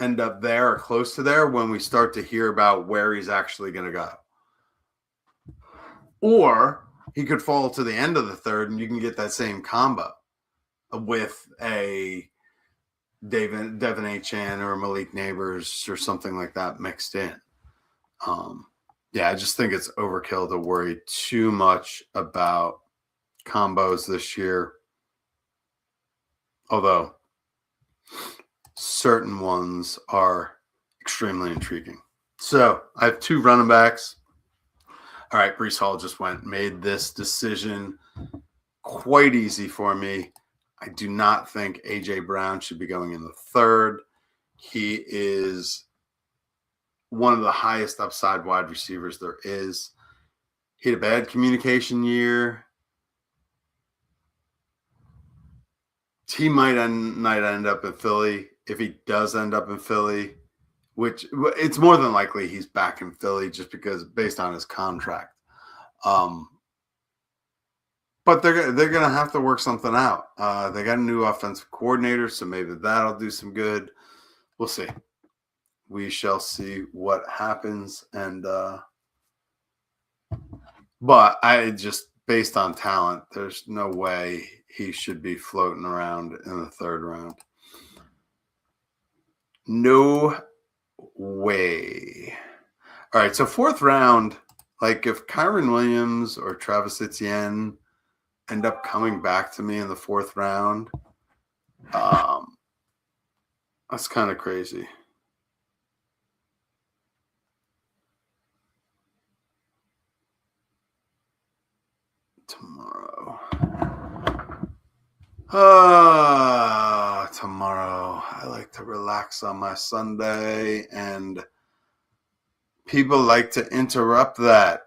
A: end up there or close to there when we start to hear about where he's actually going to go. Or he could fall to the end of the third and you can get that same combo with a Devin Achan or Malik Neighbors or something like that mixed in. Yeah, I just think it's overkill to worry too much about combos this year. Although certain ones are extremely intriguing. So I have 2 running backs. All right, Breece Hall just made this decision quite easy for me. I do not think A.J. Brown should be going in the third. He is one of the highest upside wide receivers there is. He had a bad communication year. He might end up in Philly. If he does end up in Philly, which it's more than likely he's back in Philly just because based on his contract. But they're going to have to work something out. They got a new offensive coordinator, so maybe that'll do some good. We'll see. We shall see what happens. And but I just based on talent, there's no way he should be floating around in the third round. No way. All right, so fourth round, like if Kyron Williams or Travis Etienne end up coming back to me in the fourth round, that's kind of crazy. Tomorrow. I like to relax on my Sunday, and people like to interrupt that.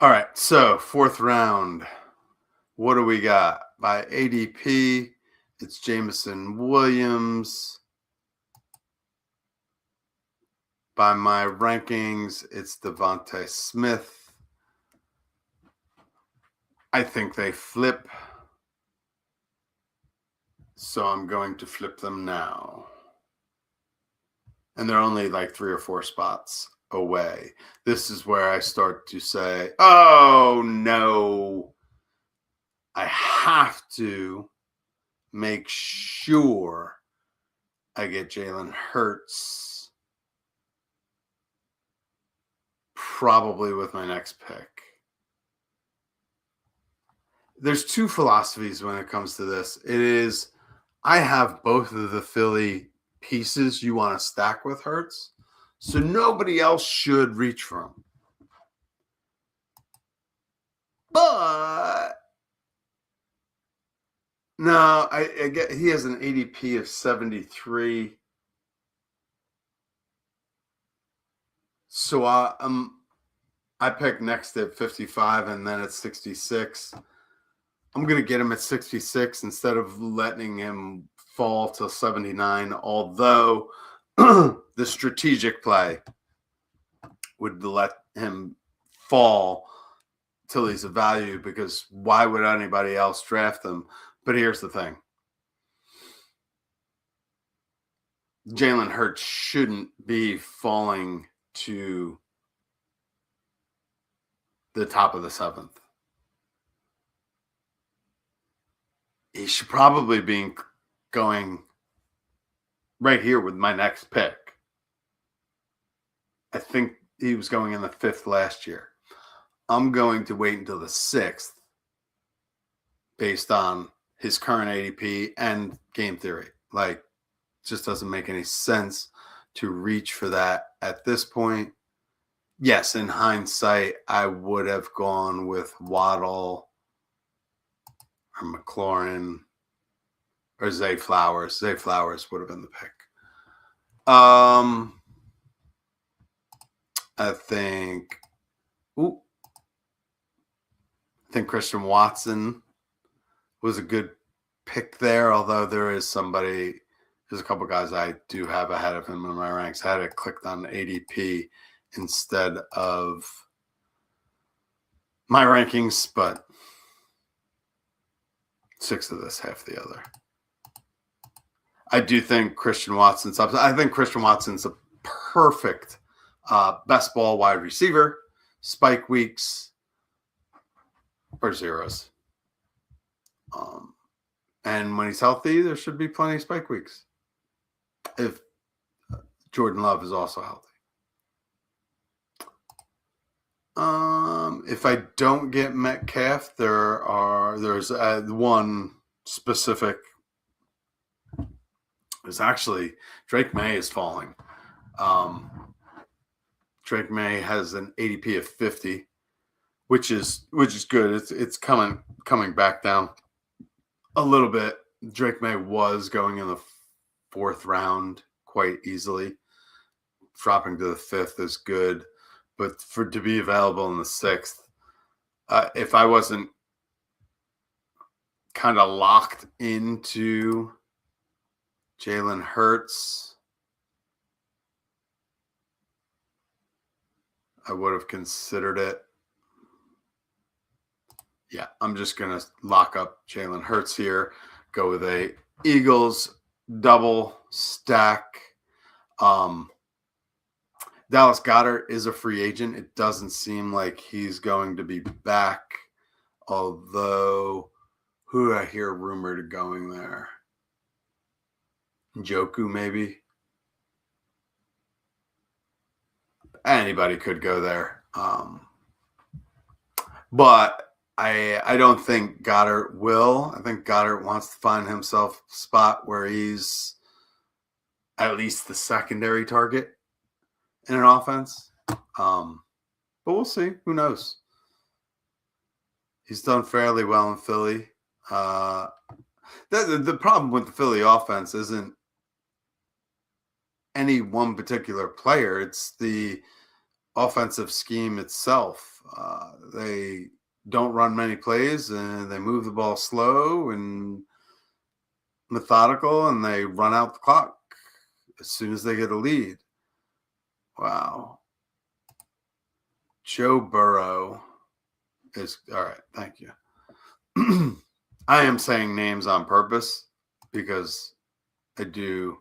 A: All right, so fourth round. What do we got? By ADP, it's Jameson Williams. By my rankings, it's Devontae Smith. I think they flip. So I'm going to flip them now. And they're only like 3 or 4 spots away. This is where I start to say, oh, no. I have to make sure I get Jalen Hurts probably with my next pick. There's 2 philosophies when it comes to this. It is, I have both of the Philly pieces you want to stack with Hurts, so nobody else should reach for him. But no, I get he has an ADP of 73. So I pick next at 55 and then at 66. I'm going to get him at 66 instead of letting him fall to 79, although the strategic play would let him fall till he's a value, because why would anybody else draft him? But here's the thing. Jalen Hurts shouldn't be falling to the top of the 7th. He should probably be going right here with my next pick. I think he was going in the 5th last year. I'm going to wait until the 6th based on his current ADP and game theory. Like, it just doesn't make any sense to reach for that at this point. Yes, in hindsight, I would have gone with Waddle or McLaurin or Zay Flowers. Zay Flowers would have been the pick. I think think Christian Watson was a good pick there, although there's a couple guys I do have ahead of him in my ranks. I had it clicked on ADP instead of my rankings, but 6 of this, half the other. I do think Christian Watson's up. I think Christian Watson's a perfect best ball wide receiver. Spike weeks or zeros. And when he's healthy, there should be plenty of spike weeks. If Jordan Love is also healthy. If I don't get Metcalf, there's one specific. There's actually Drake May is falling. Drake May has an ADP of 50, which is good. It's coming back down a little bit. Drake May was going in the 4th round quite easily. Dropping to the 5th is good, but to be available in the 6th, if I wasn't kind of locked into Jalen Hurts, I would have considered it. Yeah, I'm just going to lock up Jalen Hurts here. Go with a Eagles double stack. Dallas Goedert is a free agent. It doesn't seem like he's going to be back, although who I hear rumored going there? Njoku, maybe. Anybody could go there. But I don't think Goddard will. I think Goddard wants to find himself a spot where he's at least the secondary target in an offense. But we'll see. Who knows? He's done fairly well in Philly. The problem with the Philly offense isn't any one particular player. It's the offensive scheme itself. They don't run many plays, and they move the ball slow and methodical, and they run out the clock as soon as they get a lead. Wow. Joe Burrow is all right. Thank you. I am saying names on purpose because I do.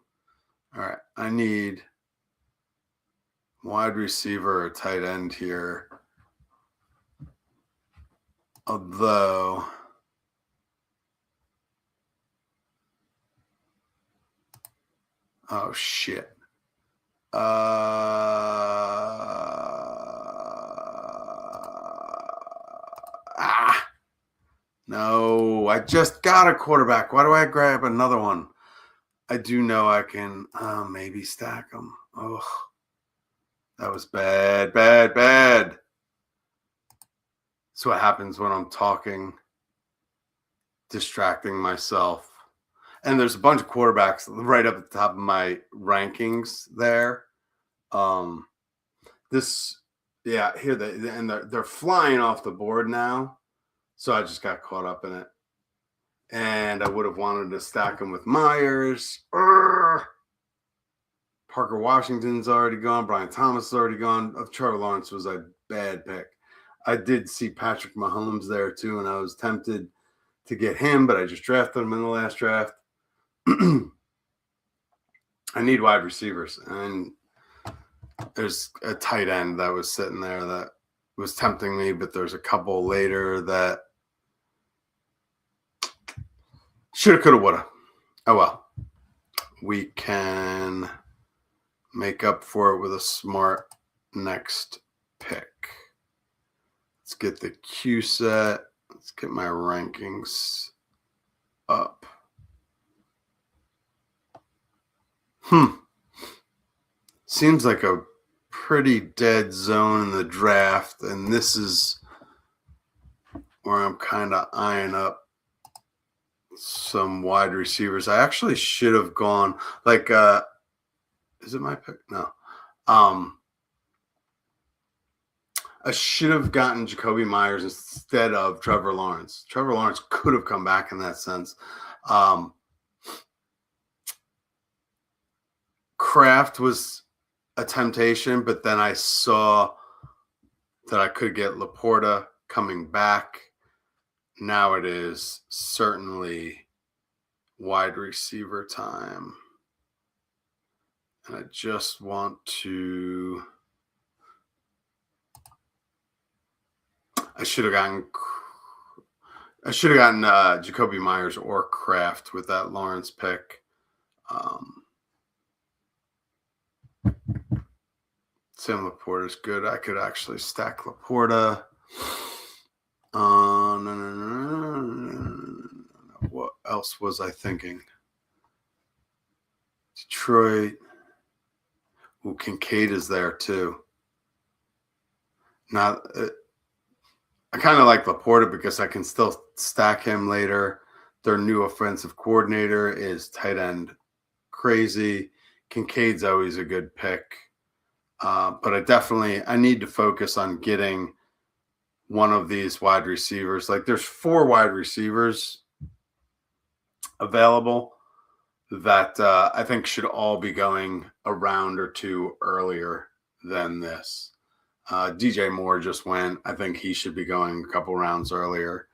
A: All right. I need wide receiver or tight end here. Although oh shit. No, I just got a quarterback. Why do I grab another one? I do know I can maybe stack them. Oh, that was bad. That's what happens when I'm talking, distracting myself. And there's a bunch of quarterbacks right up at the top of my rankings there. They're flying off the board now. So I just got caught up in it. And I would have wanted to stack them with Myers. Parker Washington's already gone. Brian Thomas is already gone. Trevor Lawrence was a bad pick. I did see Patrick Mahomes there too, and I was tempted to get him, but I just drafted him in the last draft. I need wide receivers, and there's a tight end that was sitting there that was tempting me, but there's a couple later that shoulda, coulda, woulda. Oh well. We can make up for it with a smart next pick. Let's get the Q set. Let's get my rankings up. Seems like a pretty dead zone in the draft, and this is where I'm kind of eyeing up some wide receivers. I actually should have gone like is it my pick? No. I should have gotten Jacoby Myers instead of Trevor Lawrence. Trevor Lawrence could have come back in that sense. Kraft was a temptation, but then I saw that I could get Laporta coming back. Now it is certainly wide receiver time. And I just want to... I should have gotten Jacoby Myers or Kraft with that Lawrence pick. Sam Laporta's good. I could actually stack Laporta. What else was I thinking? Detroit. Ooh, Kincaid is there too. Now, I kind of like Laporta because I can still stack him later. Their new offensive coordinator is tight end crazy. Kincaid's always a good pick. But I need to focus on getting one of these wide receivers. Like there's 4 wide receivers available that I think should all be going a round or 2 earlier than this. DJ Moore just went. I think he should be going a couple rounds earlier.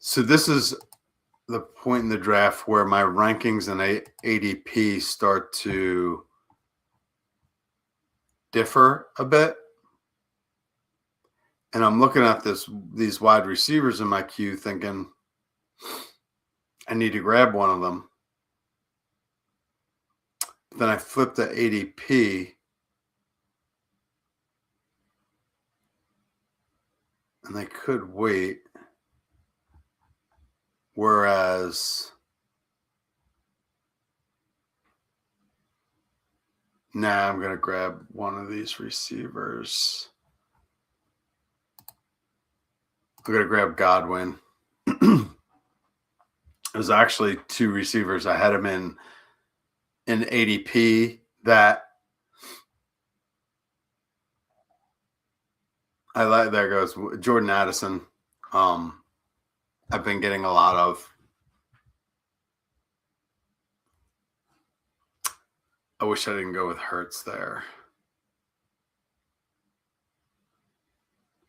A: So this is the point in the draft where my rankings and ADP start to differ a bit. And I'm looking at these wide receivers in my queue thinking I need to grab one of them. Then I flip the ADP and they could wait. Whereas now I'm going to grab one of these receivers. I'm going to grab Godwin. There's actually 2 receivers I had him in ADP that I like. There goes Jordan Addison. I've been getting a lot of. I wish I didn't go with Hurts there.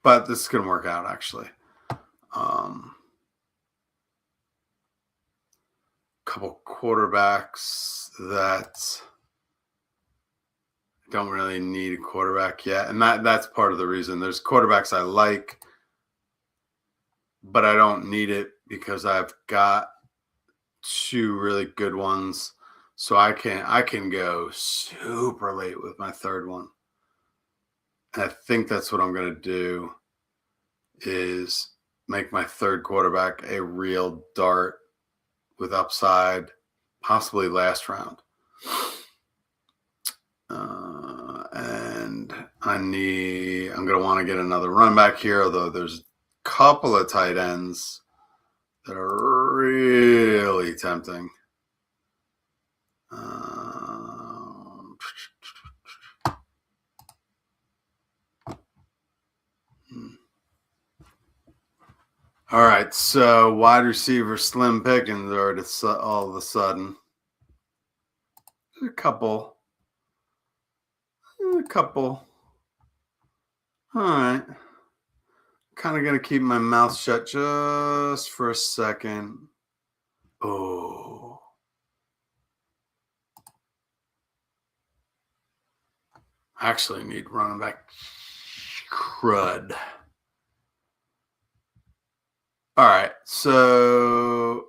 A: But this is going to work out, actually. Couple quarterbacks that don't really need a quarterback yet. And that's part of the reason. There's quarterbacks I like, but I don't need it because I've got 2 really good ones. So I can go super late with my 3rd one. And I think that's what I'm going to do is make my 3rd quarterback a real dart with upside, possibly last round. And I'm going to want to get another running back here, although there's a couple of tight ends that are really tempting. All right, so wide receiver slim pickings are all of a sudden. A couple. All right. Kind of going to keep my mouth shut just for a second. Oh. I actually need running back crud. All right, so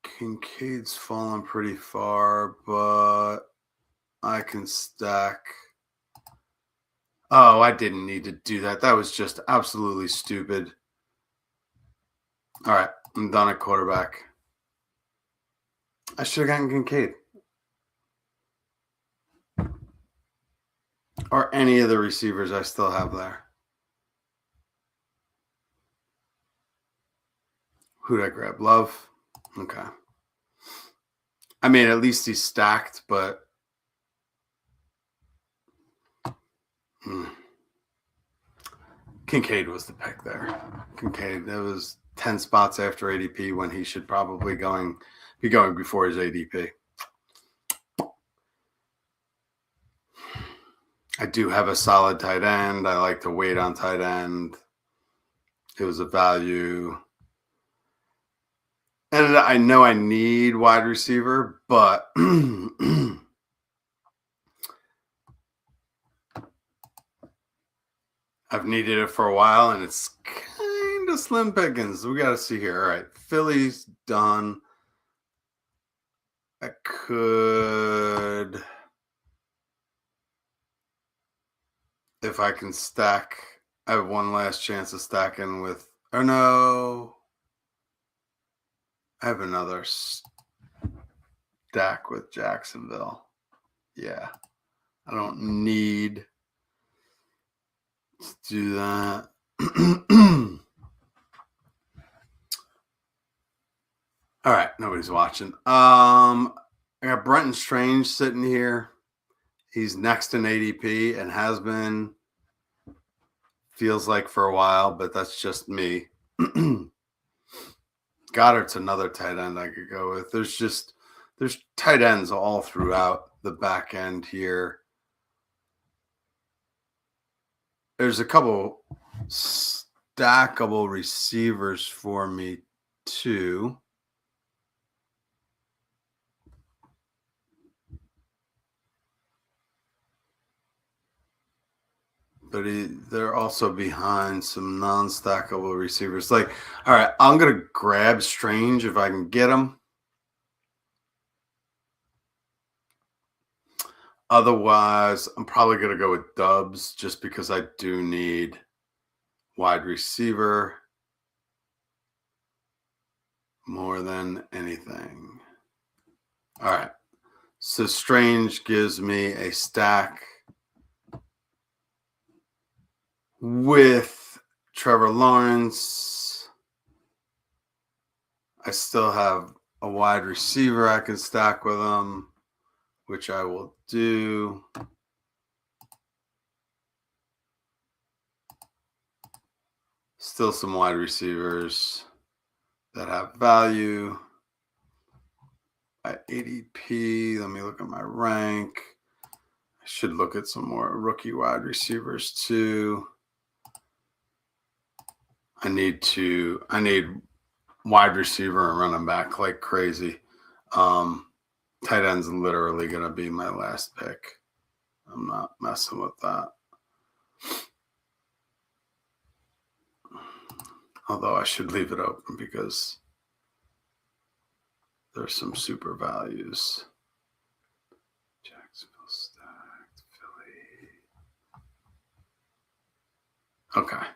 A: Kincaid's fallen pretty far, but I can stack. Oh, I didn't need to do that. That was just absolutely stupid. All right, I'm done at quarterback. I should have gotten Kincaid. Or any of the receivers I still have there. Who'd I grab? Love? Okay. I mean, at least he's stacked, but Kincaid was the pick there. Kincaid, that was 10 spots after ADP when he should probably be going before his ADP. I do have a solid tight end. I like to wait on tight end. It was a value. And I know I need wide receiver, but I've needed it for a while, and it's kind of slim pickings. We got to see here. All right, Philly's done. I could, if I can stack, I have one last chance of stacking with, or no, I have another stack with Jacksonville. Yeah, I don't need to do that. All right, nobody's watching. I got Brenton Strange sitting here. He's next in ADP and has been, feels like for a while, but that's just me. Goddard's another tight end I could go with. There's tight ends all throughout the back end here. There's a couple stackable receivers for me too. But they're also behind some non-stackable receivers. Like, all right, I'm going to grab Strange if I can get him. Otherwise, I'm probably going to go with Dubs just because I do need wide receiver more than anything. All right. So Strange gives me a stack with Trevor Lawrence. I still have a wide receiver I can stack with him, which I will do. Still some wide receivers that have value. At ADP, let me look at my rank. I should look at some more rookie wide receivers too. I need wide receiver and running back like crazy. Tight end's literally going to be my last pick. I'm not messing with that. Although I should leave it open because there's some super values. Jacksonville stacked, Philly. Okay.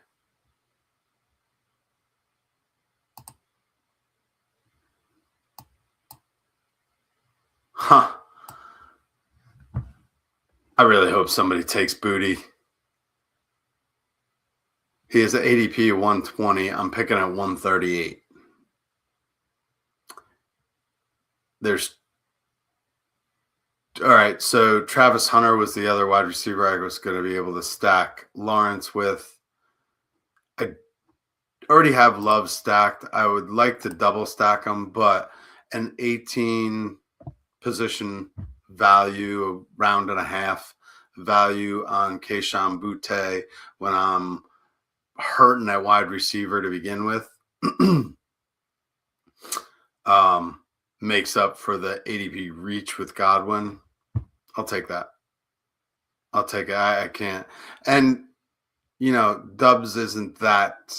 A: Huh. I really hope somebody takes Booty. He has an ADP of 120. I'm picking at 138. All right, so Travis Hunter was the other wide receiver I was going to be able to stack Lawrence with. I already have Love stacked. I would like to double stack them, but an 18 position value, a round and a half value on Kayshon Boutte when I'm hurting at wide receiver to begin with makes up for the ADP reach with Godwin. I'll take that. I'll take it. I can't. And, Dubs isn't that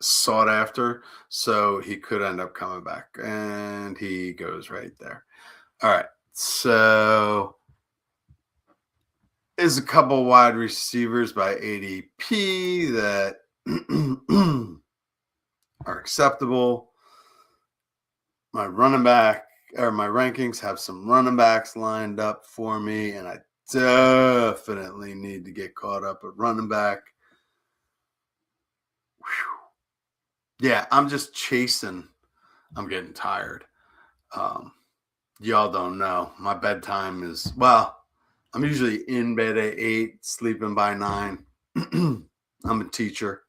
A: sought after, so he could end up coming back. And he goes right there. All right. So there's a couple wide receivers by ADP that are acceptable. My running back or my rankings have some running backs lined up for me, and I definitely need to get caught up at running back. Whew. Yeah, I'm just chasing. I'm getting tired. Y'all don't know. My bedtime is, well, I'm usually in bed at 8, sleeping by 9. I'm a teacher.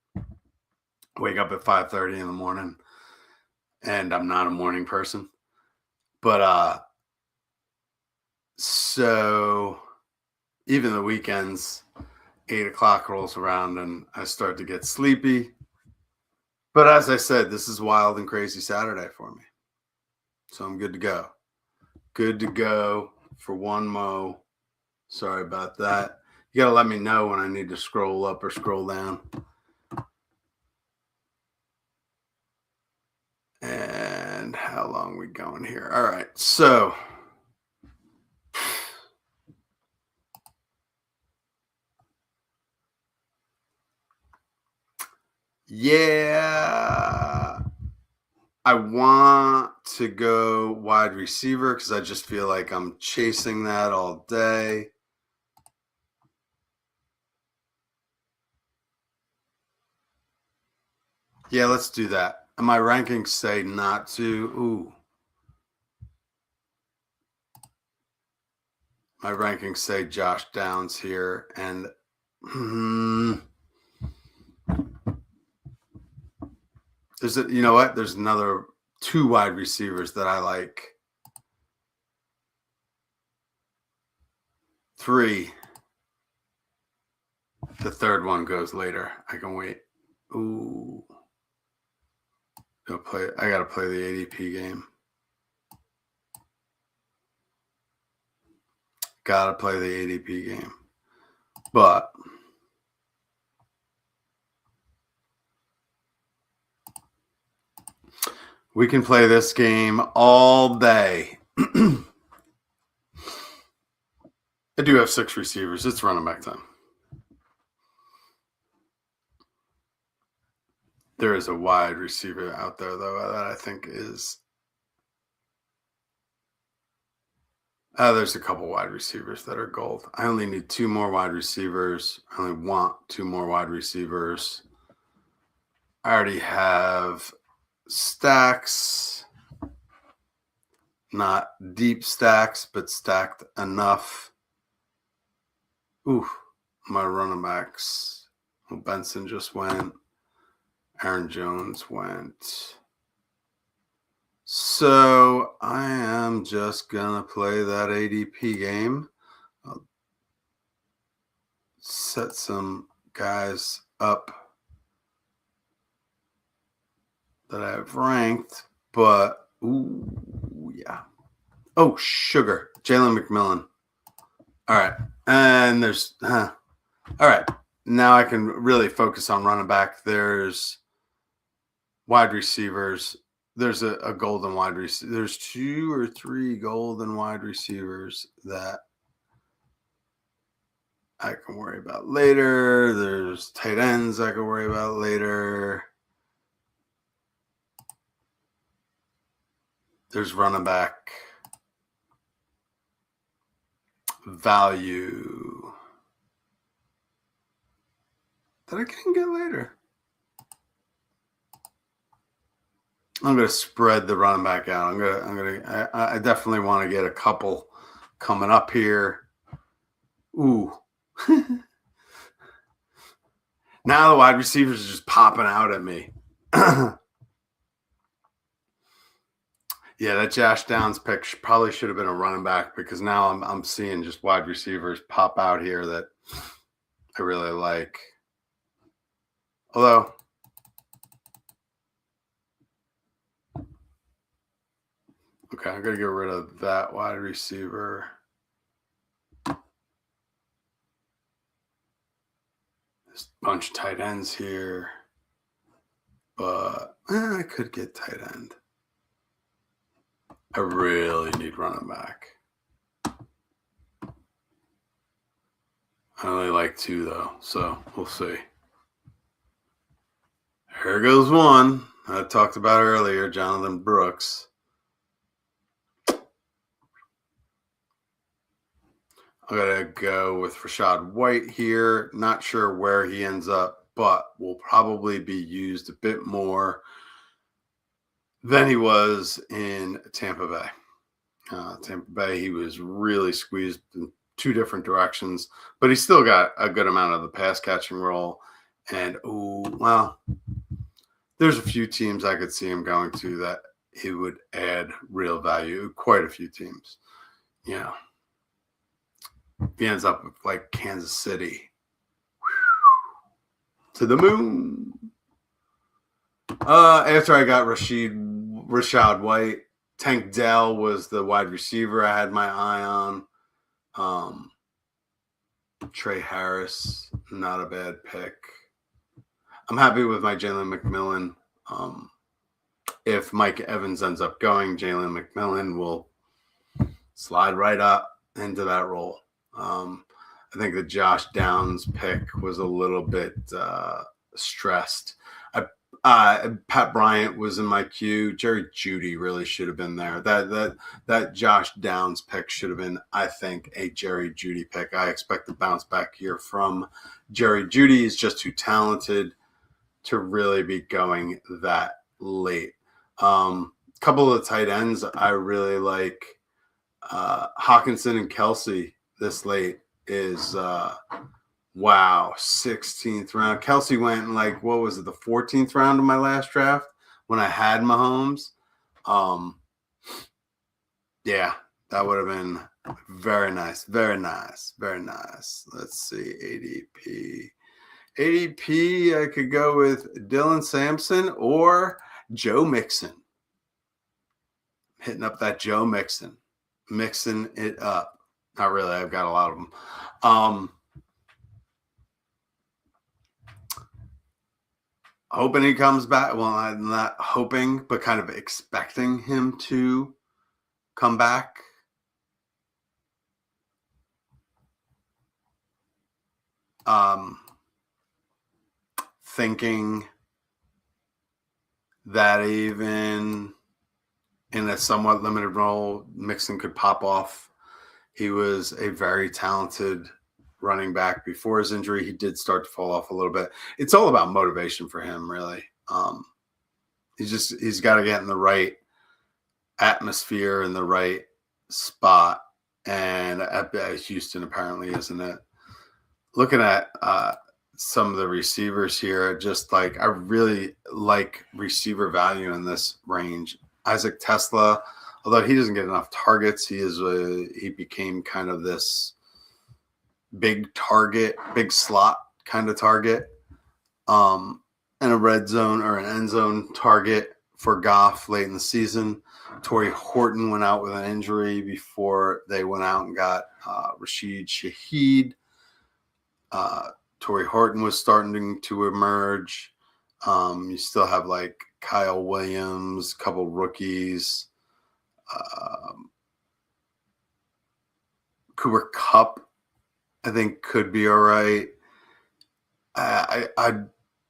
A: Wake up at 5:30 in the morning, and I'm not a morning person. But so even the weekends, 8 o'clock rolls around and I start to get sleepy. But as I said, this is wild and crazy Saturday for me. So I'm good to go. Good to go for one mo. Sorry about that. You got to let me know when I need to scroll up or scroll down. And how long we going here? All right. So yeah, I want to go wide receiver because I just feel like I'm chasing that all day. Yeah, let's do that. And my rankings say not to. Ooh. My rankings say Josh Downs here. And you know what? There's another 2 wide receivers that I like. 3. The third one goes later. I can wait. Ooh. I gotta play the ADP game. Gotta play the ADP game. But we can play this game all day. I do have 6 receivers. It's running back time. There is a wide receiver out there, though, that I think is. There's a couple wide receivers that are gold. I only need 2 more wide receivers. I only want 2 more wide receivers. I already have stacks. Not deep stacks, but stacked enough. Ooh, my running backs. Well, Benson just went. Aaron Jones went. So I am just going to play that ADP game. I'll set some guys up that I have ranked, but ooh, yeah. Oh, sugar. Jalen McMillan. All right. And there's, all right. Now I can really focus on running back. There's wide receivers. There's a golden wide receiver. There's 2 or 3 golden wide receivers that I can worry about later. There's tight ends I can worry about later. There's running back value that I can get later. I'm going to spread the running back out. I definitely want to get a couple coming up here. Ooh. Now the wide receivers are just popping out at me. Yeah, that Josh Downs pick probably should have been a running back because now I'm seeing just wide receivers pop out here that I really like. Although, okay, I'm going to get rid of that wide receiver. There's a bunch of tight ends here. But I could get tight end. I really need running back. I only like 2, though, so we'll see. Here goes one I talked about earlier, Jonathan Brooks. I'm going to go with Rashad White here. Not sure where he ends up, but will probably be used a bit more than he was in Tampa Bay. Tampa Bay, he was really squeezed in two different directions, but he still got a good amount of the pass catching role. And there's a few teams I could see him going to that he would add real value. Quite a few teams. If he ends up with like Kansas City, to the moon. After I got Rashad White, Tank Dell was the wide receiver I had my eye on. Trey Harris, not a bad pick. I'm happy with my Jalen McMillan. If Mike Evans ends up going, Jalen McMillan will slide right up into that role. I think the Josh Downs pick was a little bit stressed. Pat Bryant was in my queue. Jerry Jeudy really should have been there. That Josh Downs pick should have been, I think, a Jerry Jeudy pick. I expect to bounce back here from Jerry Jeudy. He's just too talented to really be going that late. Couple of the tight ends I really like. Hawkinson and Kelsey this late is 16th round. Kelsey went in like, what was it, the 14th round of my last draft when I had Mahomes. Yeah, that would have been very nice. Very nice. Very nice. Let's see, ADP, I could go with Dylan Sampson or Joe Mixon. Hitting up that Joe Mixon. Mixing it up. Not really. I've got a lot of them. Hoping he comes back. Well, I'm not hoping, but kind of expecting him to come back. Thinking that even in a somewhat limited role, Mixon could pop off. He was a very talented running back before his injury. He did start to fall off a little bit. It's all about motivation for him, really. He's got to get in the right atmosphere in the right spot. And at Houston, apparently, isn't it? Looking at some of the receivers here, just like I really like receiver value in this range. Isaac Tesla, although he doesn't get enough targets, he became kind of this big target, big slot kind of target, and a red zone or an end zone target for Goff late in the season. Torrey Horton went out with an injury before they went out and got Rashid Shaheed. Torrey Horton was starting to emerge. You still have like Kyle Williams, a couple rookies. Cooper Kupp, I think, could be all right. I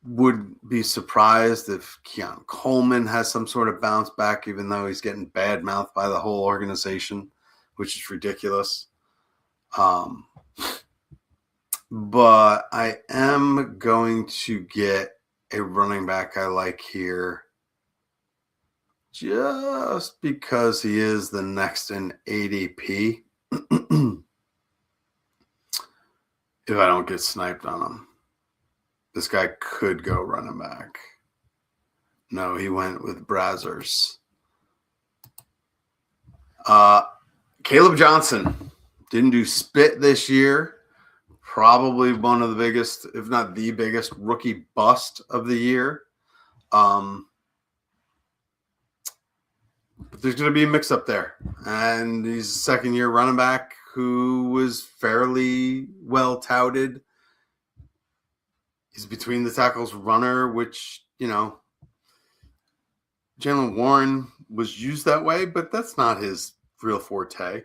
A: would be surprised if Keon Coleman has some sort of bounce back, even though he's getting bad mouthed by the whole organization, which is ridiculous. But I am going to get a running back I like here just because he is the next in ADP. If I don't get sniped on him. This guy could go running back. No, he went with Brazzers. Caleb Johnson didn't do spit this year. Probably one of the biggest, if not the biggest, rookie bust of the year. But there's going to be a mix-up there. And he's a second-year running back who was fairly well touted. He's between the tackles runner, which, Jalen Warren was used that way, but that's not his real forte.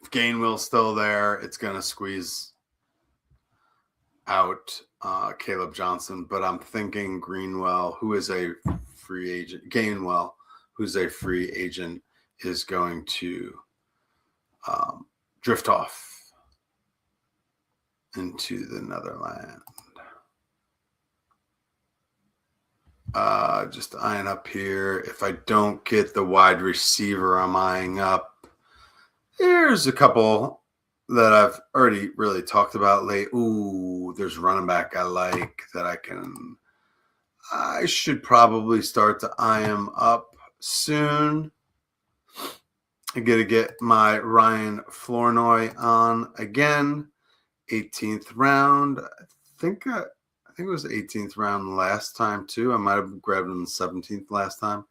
A: If Gainwell's still there, it's going to squeeze out Caleb Johnson. But I'm thinking Gainwell, who's a free agent, is going to drift off into the Netherland. Just eyeing up here. If I don't get the wide receiver, I'm eyeing up. Here's a couple that I've already really talked about late. Ooh, there's running back I like that I should probably start to eye him up soon. I got to get my Ryan Flournoy on again. 18th round. I think it was the 18th round last time too. I might have grabbed him the 17th last time.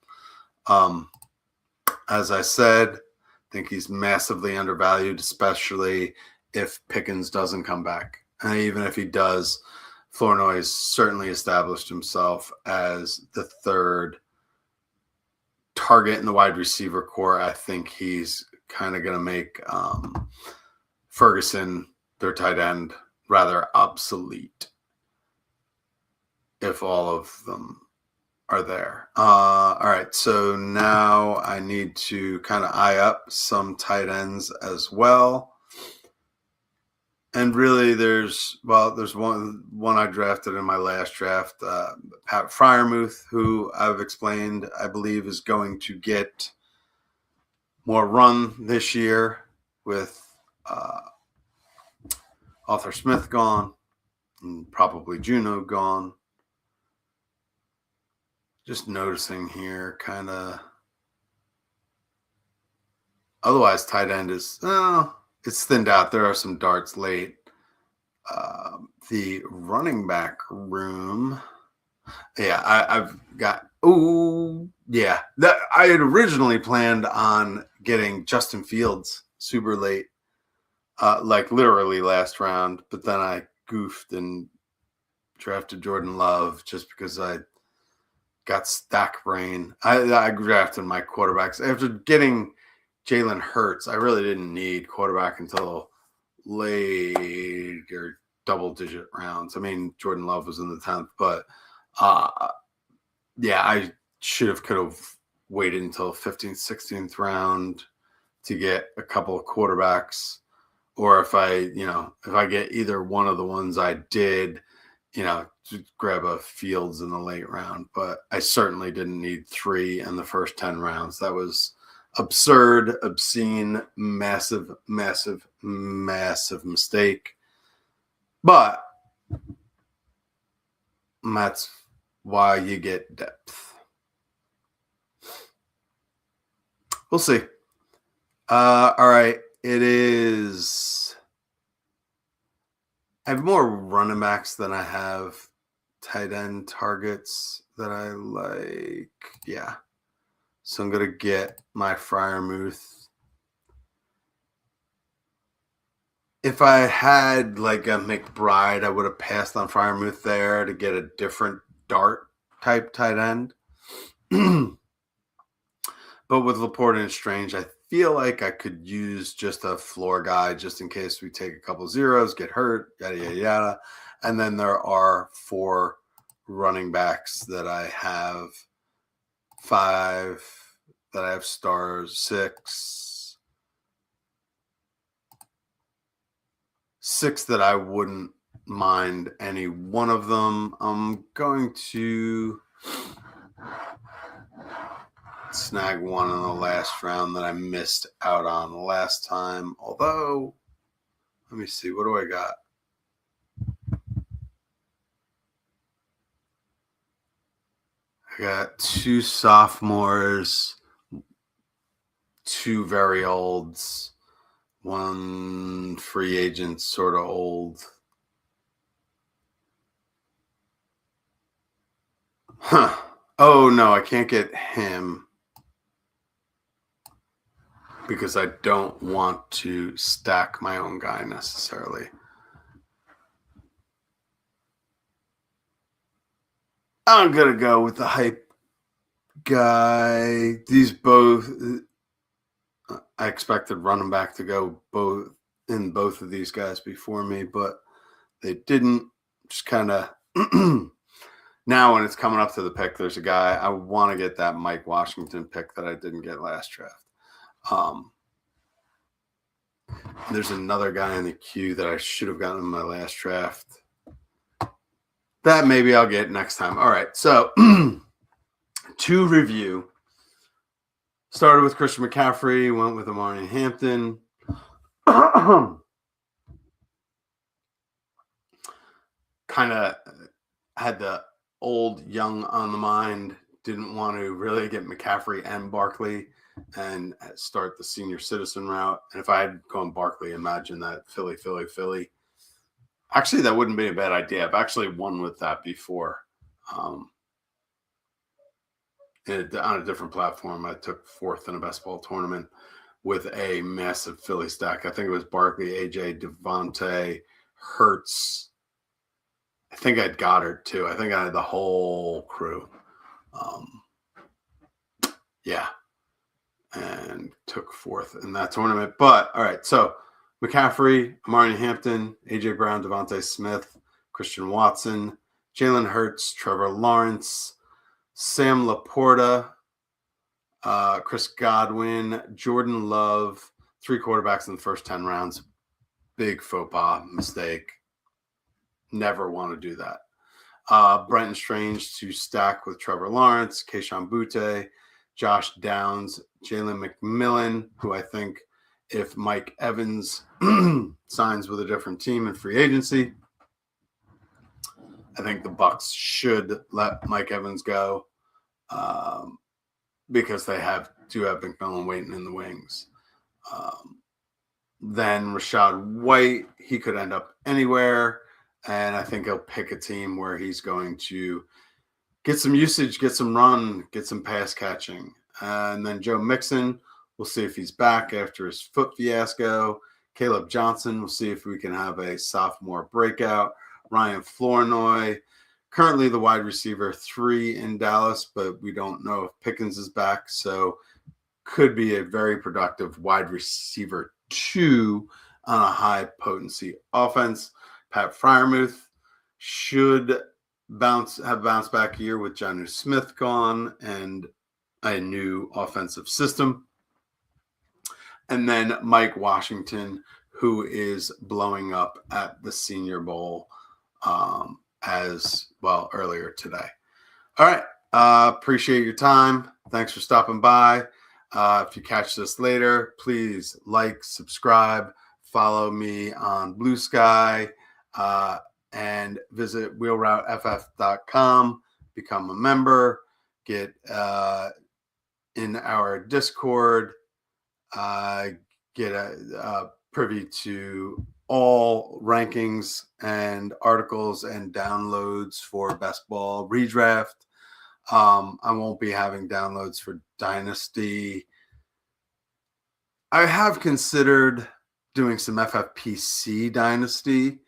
A: As I said, I think he's massively undervalued, especially if Pickens doesn't come back. And even if he does, Flournoy has certainly established himself as the third target in the wide receiver core. I think he's kind of going to make Ferguson, their tight end, rather obsolete if all of them are there. All right, so now I need to kind of eye up some tight ends as well. And really, there's one I drafted in my last draft, Pat Freiermuth, who I've explained I believe is going to get more run this year with Arthur Smith gone and probably Juno gone. Just noticing here, kind of. Otherwise, tight end is it's thinned out. There are some darts late. The running back room. Yeah, I've got. Oh, yeah. I had originally planned on getting Justin Fields super late, like literally last round, but then I goofed and drafted Jordan Love just because I got stack brain. I drafted my quarterbacks after getting Jalen Hurts. I really didn't need quarterback until later double-digit rounds. I mean, Jordan Love was in the 10th, but yeah, I could have waited until 15th, 16th round to get a couple of quarterbacks, or if I get either one of the ones I did, to grab a Fields in the late round. But I certainly didn't need 3 in the first 10 rounds. That was absurd, obscene, massive, massive, massive mistake. But that's why you get depth. We'll see. All right. It is. I have more running backs than I have tight end targets that I like. Yeah. So I'm going to get my Freiermuth. If I had like a McBride, I would have passed on Freiermuth there to get a different dart type tight end. But with Laporte and Strange, I feel like I could use just a floor guy just in case we take a couple zeros, get hurt, yada, yada, yada. And then there are 4 running backs that I have, 5 that I have stars, 6 that I wouldn't mind any one of them. I'm going to snag one in the last round that I missed out on last time. Although, let me see, what do I got? I got 2 sophomores, 2 very olds, 1 free agent sort of old. Huh. Oh, no, I can't get him because I don't want to stack my own guy necessarily. I'm going to go with the hype guy. These both, I expected running back to go both of these guys before me, but they didn't. Just kind of now when it's coming up to the pick, there's a guy I want to get, that Mike Washington pick that I didn't get last draft. There's another guy in the queue that I should have gotten in my last draft that maybe I'll get next time. All right, so to review. Started with Christian McCaffrey, went with Amari Hampton. Kind of had the old young on the mind. Didn't want to really get McCaffrey and Barkley and start the senior citizen route. And if I had gone Barkley, imagine that Philly. Actually, that wouldn't be a bad idea. I've actually won with that before. On a different platform, I took fourth in a best ball tournament with a massive Philly stack. I think it was Barkley, AJ, Devontae, Hurts. I think I had Goddard too. I think I had the whole crew. Yeah. And took fourth in that tournament. But all right, so McCaffrey, Amari Hampton, AJ Brown, Devontae Smith, Christian Watson, Jalen Hurts, Trevor Lawrence, Sam Laporta, Chris Godwin, Jordan Love, 3 quarterbacks in the first 10 rounds. Big faux pas mistake. Never want to do that. Brenton Strange to stack with Trevor Lawrence, Kayshon Boutte, Josh Downs, Jalen McMillan, who I think if Mike Evans signs with a different team in free agency, I think the Bucs should let Mike Evans go because they do have McMillan waiting in the wings. Then Rachaad White, he could end up anywhere, and I think he'll pick a team where he's going to get some usage, get some run, get some pass catching. And then Joe Mixon, we'll see if he's back after his foot fiasco. Caleb Johnson, we'll see if we can have a sophomore breakout. Ryan Flournoy, currently the wide receiver 3 in Dallas, but we don't know if Pickens is back. So could be a very productive wide receiver 2 on a high potency offense. Pat Freiermuth should have bounced back year with Jonnu Smith gone and a new offensive system. And then Mike Washington, who is blowing up at the Senior Bowl as well earlier today. All right. Appreciate your time. Thanks for stopping by. If you catch this later, please like, subscribe, follow me on Blue Sky, and visit wheelrouteff.com, become a member, get in our Discord, get a privy to all rankings and articles and downloads for best ball redraft. I won't be having downloads for Dynasty. I have considered doing some FFPC Dynasty,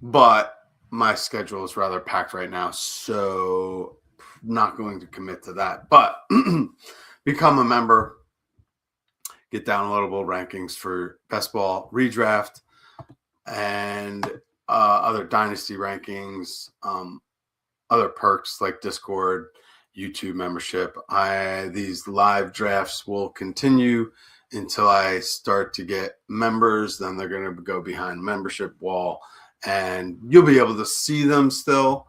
A: but my schedule is rather packed right now, so not going to commit to that. But become a member, get downloadable rankings for best ball redraft and other dynasty rankings, other perks like Discord, YouTube membership. These live drafts will continue until I start to get members. Then they're going to go behind membership wall, and you'll be able to see them still,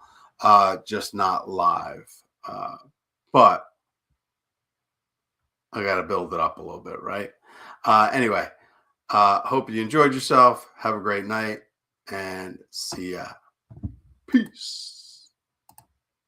A: just not live. But I got to build it up a little bit, right? Anyway, hope you enjoyed yourself. Have a great night, and see ya. Peace.